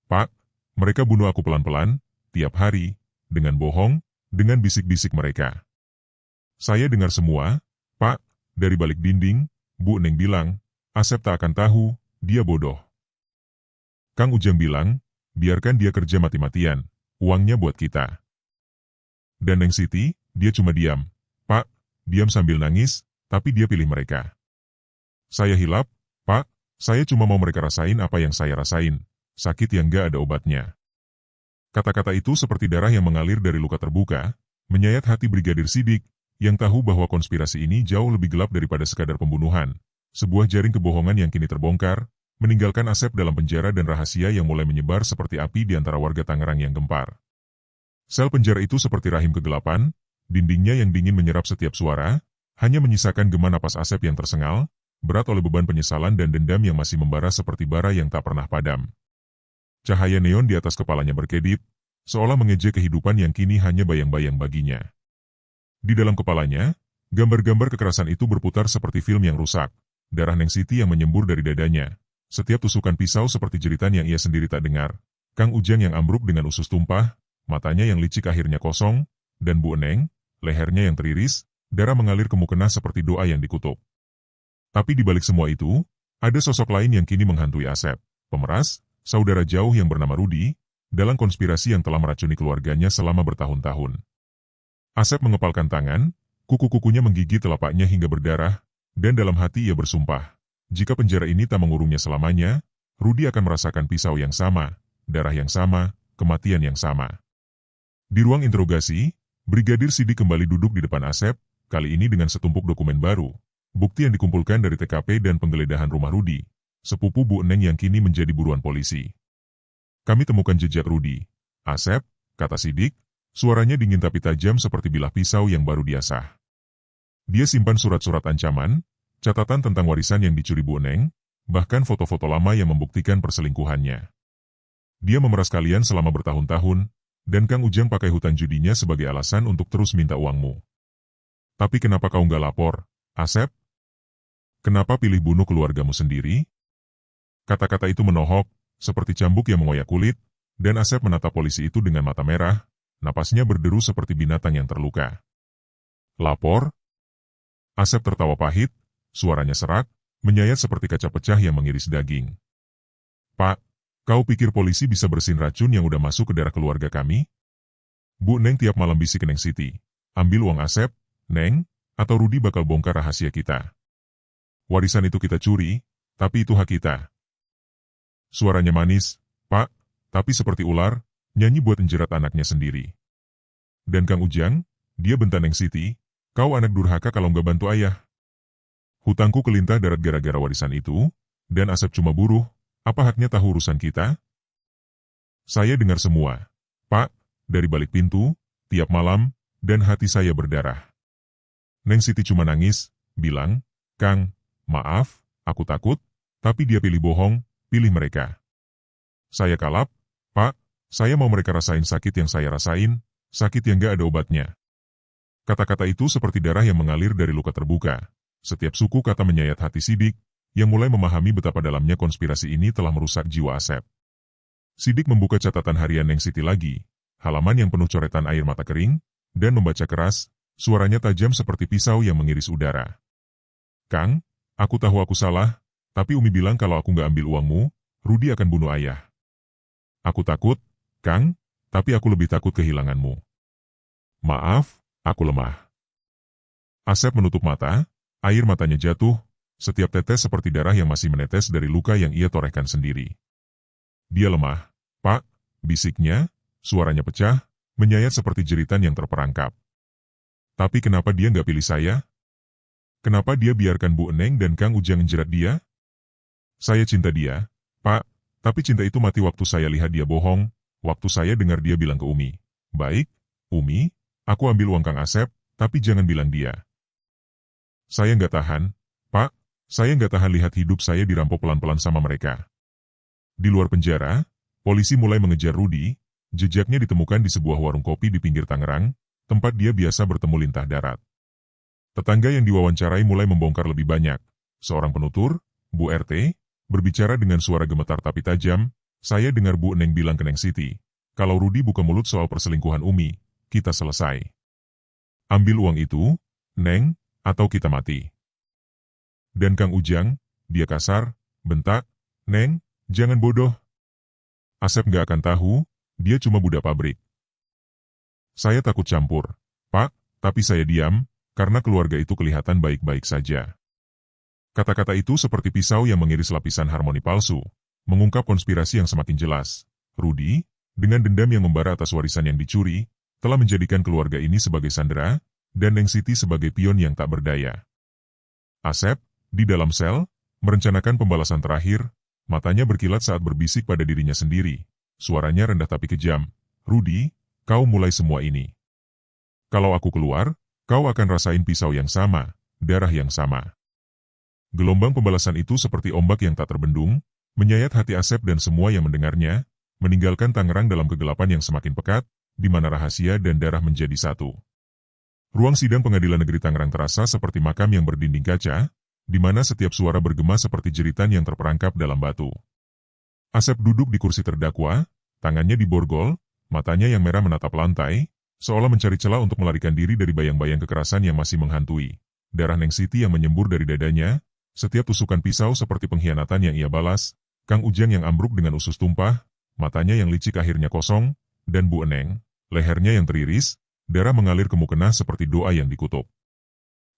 Pak, mereka bunuh aku pelan-pelan, tiap hari, dengan bohong, dengan bisik-bisik mereka. Saya dengar semua, Pak, dari balik dinding, Bu Neng bilang, Asep tak akan tahu, dia bodoh. Kang Ujang bilang, biarkan dia kerja mati-matian, uangnya buat kita. Dan Neng Siti, dia cuma diam. Pak, diam sambil nangis, tapi dia pilih mereka. Saya hilap, Pak, saya cuma mau mereka rasain apa yang saya rasain, sakit yang gak ada obatnya. Kata-kata itu seperti darah yang mengalir dari luka terbuka, menyayat hati Brigadir Sidik, yang tahu bahwa konspirasi ini jauh lebih gelap daripada sekadar pembunuhan. Sebuah jaring kebohongan yang kini terbongkar, meninggalkan Asep dalam penjara dan rahasia yang mulai menyebar seperti api di antara warga Tangerang yang gempar. Sel penjara itu seperti rahim kegelapan, dindingnya yang dingin menyerap setiap suara, hanya menyisakan gema napas Asep yang tersengal, berat oleh beban penyesalan dan dendam yang masih membara seperti bara yang tak pernah padam. Cahaya neon di atas kepalanya berkedip, seolah mengejek kehidupan yang kini hanya bayang-bayang baginya. Di dalam kepalanya, gambar-gambar kekerasan itu berputar seperti film yang rusak, darah Neng Siti yang menyembur dari dadanya, setiap tusukan pisau seperti jeritan yang ia sendiri tak dengar, Kang Ujang yang ambruk dengan usus tumpah, matanya yang licik akhirnya kosong, dan Bu Eneng, lehernya yang teriris, darah mengalir ke mukena seperti doa yang dikutuk. Tapi di balik semua itu, ada sosok lain yang kini menghantui Asep, pemeras, saudara jauh yang bernama Rudi, dalam konspirasi yang telah meracuni keluarganya selama bertahun-tahun. Asep mengepalkan tangan, kuku-kukunya menggigit telapaknya hingga berdarah, dan dalam hati ia bersumpah, jika penjara ini tak mengurungnya selamanya, Rudi akan merasakan pisau yang sama, darah yang sama, kematian yang sama. Di ruang interogasi, Brigadir Sidik kembali duduk di depan Asep, kali ini dengan setumpuk dokumen baru, bukti yang dikumpulkan dari TKP dan penggeledahan rumah Rudi, sepupu Bu Eneng yang kini menjadi buruan polisi. Kami temukan jejak Rudi. Asep, kata Sidik, suaranya dingin tapi tajam seperti bilah pisau yang baru diasah. Dia simpan surat-surat ancaman, catatan tentang warisan yang dicuri Bu Eneng, bahkan foto-foto lama yang membuktikan perselingkuhannya. Dia memeras kalian selama bertahun-tahun, dan Kang Ujang pakai hutang judinya sebagai alasan untuk terus minta uangmu. Tapi kenapa kau nggak lapor, Asep? Kenapa pilih bunuh keluargamu sendiri? Kata-kata itu menohok, seperti cambuk yang mengoyak kulit, dan Asep menatap polisi itu dengan mata merah, napasnya berderu seperti binatang yang terluka. Lapor? Asep tertawa pahit, suaranya serak, menyayat seperti kaca pecah yang mengiris daging. Pak, kau pikir polisi bisa bersihin racun yang udah masuk ke darah keluarga kami? Bu Neng tiap malam bisik ke Neng Siti. Ambil uang Asep, Neng, atau Rudi bakal bongkar rahasia kita. Warisan itu kita curi, tapi itu hak kita. Suaranya manis, Pak, tapi seperti ular, nyanyi buat menjerat anaknya sendiri. Dan Kang Ujang, dia bentak Neng Siti, kau anak durhaka kalau nggak bantu ayah. Hutangku kelintah darat gara-gara warisan itu, dan Asep cuma buruh, apa haknya tahu urusan kita? Saya dengar semua, Pak, dari balik pintu, tiap malam, dan hati saya berdarah. Neng Siti cuma nangis, bilang, Kang, maaf, aku takut, tapi dia pilih bohong, pilih mereka. Saya kalap, Pak, saya mau mereka rasain sakit yang saya rasain, sakit yang gak ada obatnya. Kata-kata itu seperti darah yang mengalir dari luka terbuka. Setiap suku kata menyayat hati Sidik, yang mulai memahami betapa dalamnya konspirasi ini telah merusak jiwa Asep. Sidik membuka catatan harian Neng Siti lagi, halaman yang penuh coretan air mata kering, dan membaca keras, suaranya tajam seperti pisau yang mengiris udara. Kang, aku tahu aku salah, tapi Umi bilang kalau aku nggak ambil uangmu, Rudi akan bunuh ayah. Aku takut, Kang, tapi aku lebih takut kehilanganmu. Maaf, aku lemah. Asep menutup mata, air matanya jatuh, setiap tetes seperti darah yang masih menetes dari luka yang ia torehkan sendiri. Dia lemah, Pak, bisiknya, suaranya pecah, menyayat seperti jeritan yang terperangkap. Tapi kenapa dia nggak pilih saya? Kenapa dia biarkan Bu Eneng dan Kang Ujang menjerat dia? Saya cinta dia, Pak, tapi cinta itu mati waktu saya lihat dia bohong, waktu saya dengar dia bilang ke Umi. Baik, Umi, aku ambil uang Kang Asep, tapi jangan bilang dia. Saya nggak tahan, Pak, saya nggak tahan lihat hidup saya dirampok pelan-pelan sama mereka. Di luar penjara, polisi mulai mengejar Rudi, jejaknya ditemukan di sebuah warung kopi di pinggir Tangerang, tempat dia biasa bertemu lintah darat. Tetangga yang diwawancarai mulai membongkar lebih banyak. Seorang penutur, Bu RT, berbicara dengan suara gemetar tapi tajam, saya dengar Bu Neng bilang ke Neng Siti, kalau Rudi buka mulut soal perselingkuhan Umi, kita selesai. Ambil uang itu, Neng, atau kita mati. Dan Kang Ujang, dia kasar, bentak, Neng, jangan bodoh. Asep nggak akan tahu, dia cuma budak pabrik. Saya takut campur, Pak, tapi saya diam, karena keluarga itu kelihatan baik-baik saja. Kata-kata itu seperti pisau yang mengiris lapisan harmoni palsu, mengungkap konspirasi yang semakin jelas. Rudi, dengan dendam yang membara atas warisan yang dicuri, telah menjadikan keluarga ini sebagai sandera, dan Neng Siti sebagai pion yang tak berdaya. Asep, di dalam sel, merencanakan pembalasan terakhir, matanya berkilat saat berbisik pada dirinya sendiri. Suaranya rendah tapi kejam. Rudi, kau mulai semua ini. Kalau aku keluar, kau akan rasain pisau yang sama, darah yang sama. Gelombang pembalasan itu seperti ombak yang tak terbendung, menyayat hati Asep dan semua yang mendengarnya, meninggalkan Tangerang dalam kegelapan yang semakin pekat, di mana rahasia dan darah menjadi satu. Ruang sidang Pengadilan Negeri Tangerang terasa seperti makam yang berdinding kaca, di mana setiap suara bergema seperti jeritan yang terperangkap dalam batu. Asep duduk di kursi terdakwa, tangannya diborgol, matanya yang merah menatap lantai, seolah mencari celah untuk melarikan diri dari bayang-bayang kekerasan yang masih menghantui. Darah Neng Siti yang menyembur dari dadanya, setiap tusukan pisau seperti pengkhianatan yang ia balas, Kang Ujang yang ambruk dengan usus tumpah, matanya yang licik akhirnya kosong, dan Bu Eneng, lehernya yang teriris, darah mengalir ke mukena seperti doa yang dikutuk.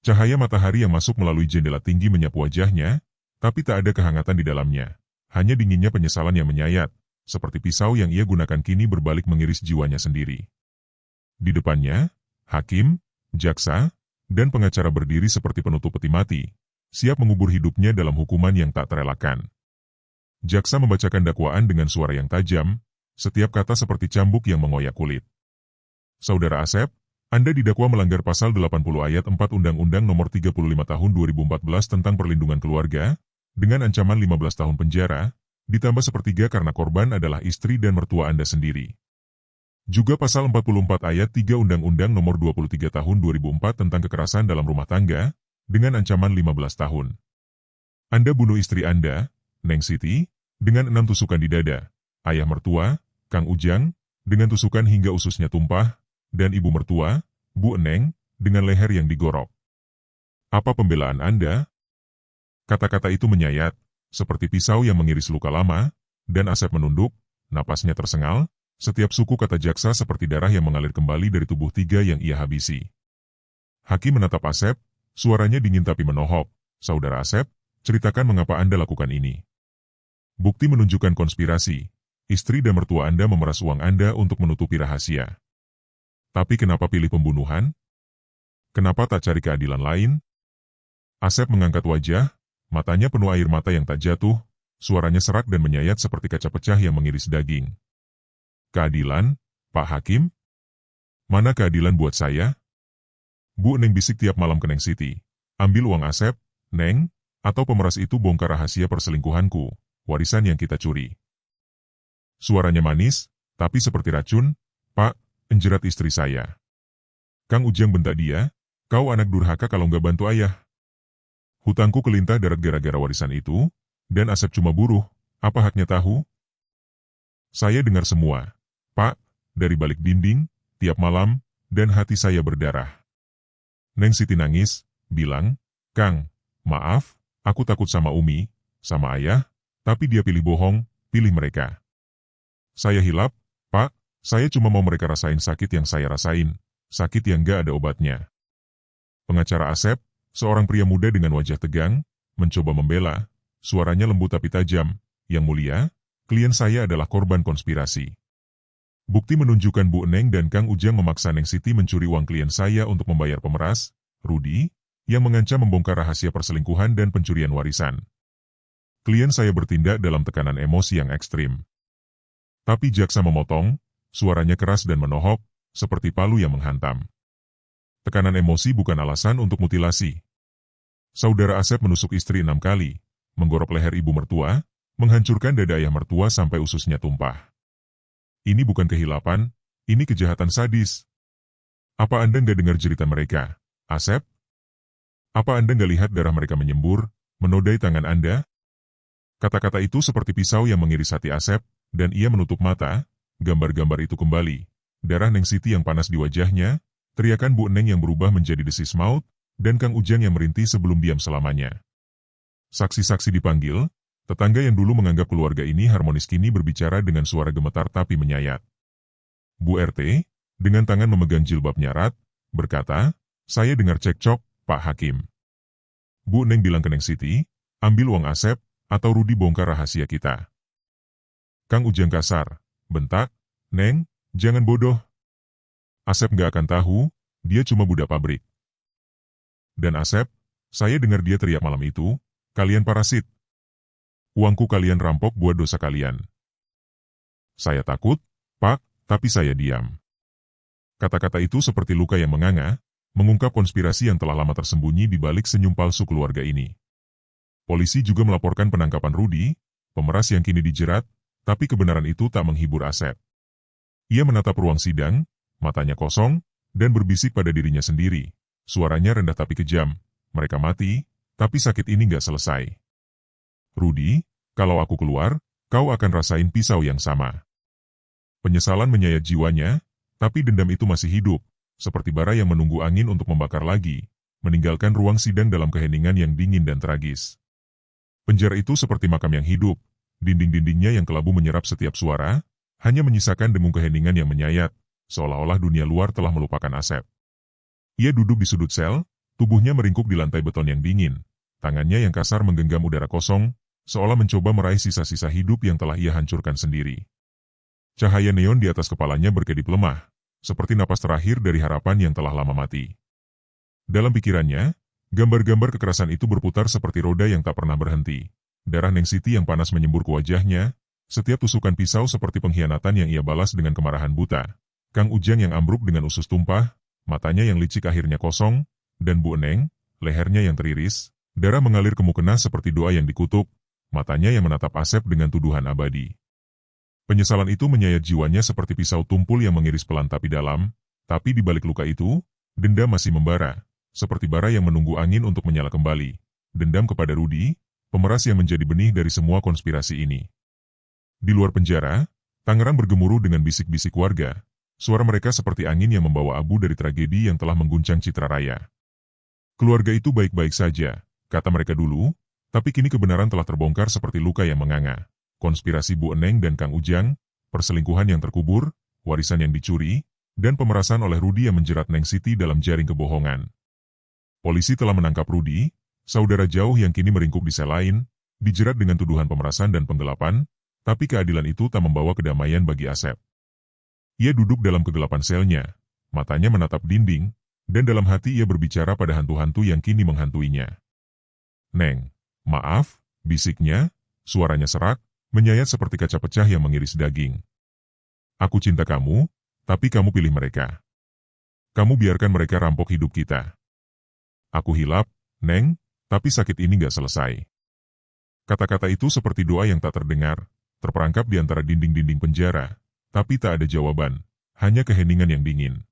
Cahaya matahari yang masuk melalui jendela tinggi menyapu wajahnya, tapi tak ada kehangatan di dalamnya. Hanya dinginnya penyesalan yang menyayat, seperti pisau yang ia gunakan kini berbalik mengiris jiwanya sendiri. Di depannya, hakim, jaksa, dan pengacara berdiri seperti penutup peti mati, siap mengubur hidupnya dalam hukuman yang tak terelakkan. Jaksa membacakan dakwaan dengan suara yang tajam, setiap kata seperti cambuk yang mengoyak kulit. Saudara Asep, Anda didakwa melanggar pasal 80 ayat 4 Undang-Undang Nomor 35 Tahun 2014 tentang Perlindungan Keluarga, dengan ancaman 15 tahun penjara, ditambah sepertiga karena korban adalah istri dan mertua Anda sendiri. Juga pasal 44 ayat 3 Undang-Undang Nomor 23 Tahun 2004 tentang Kekerasan dalam Rumah Tangga, dengan ancaman 15 tahun. Anda bunuh istri Anda, Neng Siti, dengan 6 tusukan di dada, ayah mertua, Kang Ujang, dengan tusukan hingga ususnya tumpah, dan ibu mertua, Bu Eneng, dengan leher yang digorok. Apa pembelaan Anda? Kata-kata itu menyayat, seperti pisau yang mengiris luka lama, dan Asep menunduk, napasnya tersengal, setiap suku kata jaksa seperti darah yang mengalir kembali dari tubuh tiga yang ia habisi. Hakim menatap Asep, suaranya dingin tapi menohok. Saudara Asep, ceritakan mengapa Anda lakukan ini. Bukti menunjukkan konspirasi. Istri dan mertua Anda memeras uang Anda untuk menutupi rahasia. Tapi kenapa pilih pembunuhan? Kenapa tak cari keadilan lain? Asep mengangkat wajah, matanya penuh air mata yang tak jatuh, suaranya serak dan menyayat seperti kaca pecah yang mengiris daging. Keadilan, Pak Hakim? Mana keadilan buat saya? Bu Neng bisik tiap malam ke Neng Siti. Ambil uang Asep, Neng, atau pemeras itu bongkar rahasia perselingkuhanku, warisan yang kita curi. Suaranya manis, tapi seperti racun. Pak, enjerat istri saya. Kang Ujang bentak dia, kau anak durhaka kalau nggak bantu ayah. Hutangku kelintah darat gara-gara warisan itu, dan Asep cuma buruh, apa haknya tahu? Saya dengar semua. Pak, dari balik dinding, tiap malam, dan hati saya berdarah. Neng Siti nangis, bilang, Kang, maaf, aku takut sama Umi, sama ayah, tapi dia pilih bohong, pilih mereka. Saya hilap, Pak, saya cuma mau mereka rasain sakit yang saya rasain, sakit yang gak ada obatnya. Pengacara Asep, seorang pria muda dengan wajah tegang, mencoba membela, suaranya lembut tapi tajam, yang mulia, klien saya adalah korban konspirasi. Bukti menunjukkan Bu Eneng dan Kang Ujang memaksa Neng Siti mencuri uang klien saya untuk membayar pemeras, Rudi, yang mengancam membongkar rahasia perselingkuhan dan pencurian warisan. Klien saya bertindak dalam tekanan emosi yang ekstrim. Tapi jaksa memotong, suaranya keras dan menohok, seperti palu yang menghantam. Tekanan emosi bukan alasan untuk mutilasi. Saudara Asep menusuk istri 6 kali, menggorok leher ibu mertua, menghancurkan dada ayah mertua sampai ususnya tumpah. Ini bukan kehilapan, ini kejahatan sadis. Apa Anda nggak dengar cerita mereka, Asep? Apa Anda nggak lihat darah mereka menyembur, menodai tangan Anda? Kata-kata itu seperti pisau yang mengiris hati Asep, dan ia menutup mata, gambar-gambar itu kembali. Darah Neng Siti yang panas di wajahnya, teriakan Bu Eneng yang berubah menjadi desis maut, dan Kang Ujang yang merintih sebelum diam selamanya. Saksi-saksi dipanggil. Tetangga yang dulu menganggap keluarga ini harmonis kini berbicara dengan suara gemetar tapi menyayat. Bu RT, dengan tangan memegang jilbabnya erat, berkata, saya dengar cekcok, Pak Hakim. Bu Neng bilang ke Neng Siti, ambil uang Asep, atau Rudi bongkar rahasia kita. Kang Ujang kasar, bentak, Neng, jangan bodoh. Asep gak akan tahu, dia cuma budak pabrik. Dan Asep, saya dengar dia teriak malam itu, kalian parasit. Uangku kalian rampok buat dosa kalian. Saya takut, Pak, tapi saya diam. Kata-kata itu seperti luka yang menganga, mengungkap konspirasi yang telah lama tersembunyi di balik senyum palsu keluarga ini. Polisi juga melaporkan penangkapan Rudy, pemeras yang kini dijerat, tapi kebenaran itu tak menghibur Asep. Ia menatap ruang sidang, matanya kosong, dan berbisik pada dirinya sendiri. Suaranya rendah tapi kejam. Mereka mati, tapi sakit ini gak selesai. Rudy, kalau aku keluar, kau akan rasain pisau yang sama. Penyesalan menyayat jiwanya, tapi dendam itu masih hidup, seperti bara yang menunggu angin untuk membakar lagi, meninggalkan ruang sidang dalam keheningan yang dingin dan tragis. Penjara itu seperti makam yang hidup, dinding-dindingnya yang kelabu menyerap setiap suara, hanya menyisakan dengung keheningan yang menyayat, seolah-olah dunia luar telah melupakan Asep. Ia duduk di sudut sel, tubuhnya meringkuk di lantai beton yang dingin, tangannya yang kasar menggenggam udara kosong, seolah mencoba meraih sisa-sisa hidup yang telah ia hancurkan sendiri. Cahaya neon di atas kepalanya berkedip lemah, seperti napas terakhir dari harapan yang telah lama mati. Dalam pikirannya, gambar-gambar kekerasan itu berputar seperti roda yang tak pernah berhenti. Darah Neng Siti yang panas menyembur ke wajahnya, setiap tusukan pisau seperti pengkhianatan yang ia balas dengan kemarahan buta. Kang Ujang yang ambruk dengan usus tumpah, matanya yang licik akhirnya kosong, dan Bu Eneng, lehernya yang teriris, darah mengalir ke mukena seperti doa yang dikutuk, matanya yang menatap Asep dengan tuduhan abadi. Penyesalan itu menyayat jiwanya seperti pisau tumpul yang mengiris pelan tapi dalam, tapi di balik luka itu, dendam masih membara, seperti bara yang menunggu angin untuk menyala kembali. Dendam kepada Rudy, pemeras yang menjadi benih dari semua konspirasi ini. Di luar penjara, Tangerang bergemuruh dengan bisik-bisik warga. Suara mereka seperti angin yang membawa abu dari tragedi yang telah mengguncang citra raya. Keluarga itu baik-baik saja, kata mereka dulu, tapi kini kebenaran telah terbongkar seperti luka yang menganga. Konspirasi Bu Eneng dan Kang Ujang, perselingkuhan yang terkubur, warisan yang dicuri, dan pemerasan oleh Rudy yang menjerat Neng Siti dalam jaring kebohongan. Polisi telah menangkap Rudy, saudara jauh yang kini meringkuk di sel lain, dijerat dengan tuduhan pemerasan dan penggelapan, tapi keadilan itu tak membawa kedamaian bagi Asep. Ia duduk dalam kegelapan selnya, matanya menatap dinding, dan dalam hati ia berbicara pada hantu-hantu yang kini menghantuinya. Neng, maaf, bisiknya, suaranya serak, menyayat seperti kaca pecah yang mengiris daging. Aku cinta kamu, tapi kamu pilih mereka. Kamu biarkan mereka rampok hidup kita. Aku hilap, Neng, tapi sakit ini gak selesai. Kata-kata itu seperti doa yang tak terdengar, terperangkap di antara dinding-dinding penjara, tapi tak ada jawaban, hanya keheningan yang dingin.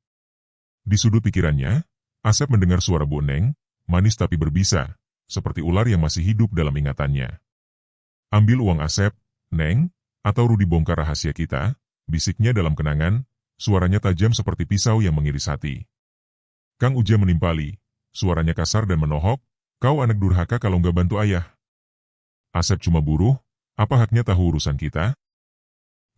Di sudut pikirannya, Asep mendengar suara Bu Eneng, manis tapi berbisa, seperti ular yang masih hidup dalam ingatannya. Ambil uang Asep, Neng, atau Rudy bongkar rahasia kita, bisiknya dalam kenangan, suaranya tajam seperti pisau yang mengiris hati. Kang Ujang menimpali, suaranya kasar dan menohok, kau anak durhaka kalau nggak bantu ayah. Asep cuma buruh, apa haknya tahu urusan kita?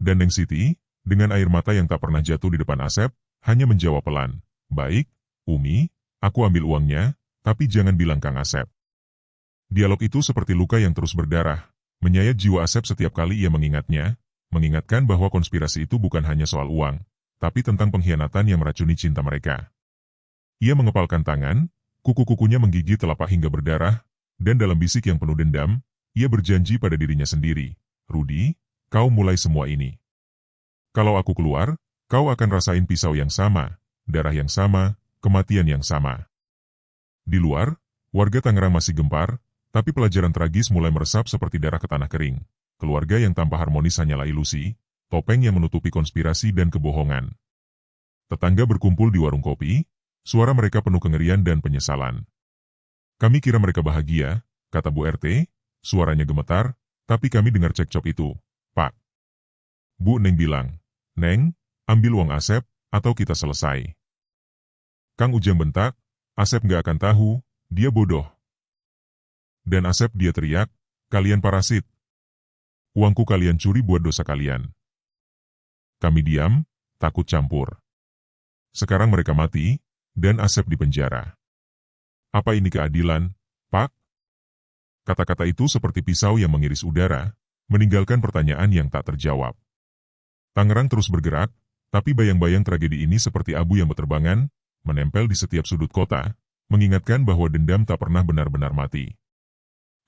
Dan Neng Siti, dengan air mata yang tak pernah jatuh di depan Asep, hanya menjawab pelan, baik, Umi, aku ambil uangnya, tapi jangan bilang Kang Asep. Dialog itu seperti luka yang terus berdarah, menyayat jiwa Asep setiap kali ia mengingatnya, mengingatkan bahwa konspirasi itu bukan hanya soal uang, tapi tentang pengkhianatan yang meracuni cinta mereka. Ia mengepalkan tangan, kuku-kukunya menggigit telapak hingga berdarah, dan dalam bisik yang penuh dendam, ia berjanji pada dirinya sendiri, Rudy, kau mulai semua ini. Kalau aku keluar, kau akan rasain pisau yang sama, darah yang sama, kematian yang sama. Di luar, warga Tangerang masih gempar, tapi pelajaran tragis mulai meresap seperti darah ke tanah kering. Keluarga yang tanpa harmonis hanyalah ilusi, topeng yang menutupi konspirasi dan kebohongan. Tetangga berkumpul di warung kopi, suara mereka penuh kengerian dan penyesalan. Kami kira mereka bahagia, kata Bu RT, suaranya gemetar, tapi kami dengar cekcok itu, Pak. Bu Neng bilang, Neng, ambil uang Asep, atau kita selesai. Kang Ujang bentak, Asep gak akan tahu, dia bodoh. Dan Asep dia teriak, kalian parasit. Uangku kalian curi buat dosa kalian. Kami diam, takut campur. Sekarang mereka mati, dan Asep di penjara. Apa ini keadilan, Pak? Kata-kata itu seperti pisau yang mengiris udara, meninggalkan pertanyaan yang tak terjawab. Tangerang terus bergerak, tapi bayang-bayang tragedi ini seperti abu yang berterbangan, menempel di setiap sudut kota, mengingatkan bahwa dendam tak pernah benar-benar mati.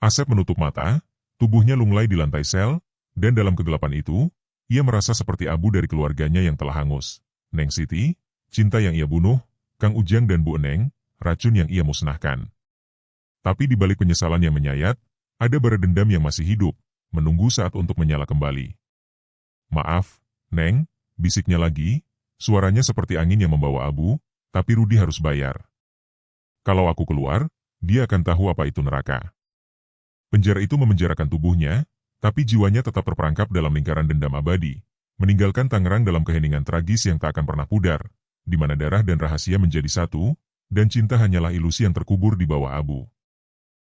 Asep menutup mata, tubuhnya lunglai di lantai sel, dan dalam kegelapan itu, ia merasa seperti abu dari keluarganya yang telah hangus. Neng Siti, cinta yang ia bunuh, Kang Ujang dan Bu Eneng, racun yang ia musnahkan. Tapi di balik penyesalan yang menyayat, ada bara dendam yang masih hidup, menunggu saat untuk menyala kembali. Maaf, Neng, bisiknya lagi, suaranya seperti angin yang membawa abu, tapi Rudi harus bayar. Kalau aku keluar, dia akan tahu apa itu neraka. Penjara itu memenjarakan tubuhnya, tapi jiwanya tetap terperangkap dalam lingkaran dendam abadi, meninggalkan Tangerang dalam keheningan tragis yang tak akan pernah pudar, di mana darah dan rahasia menjadi satu, dan cinta hanyalah ilusi yang terkubur di bawah abu.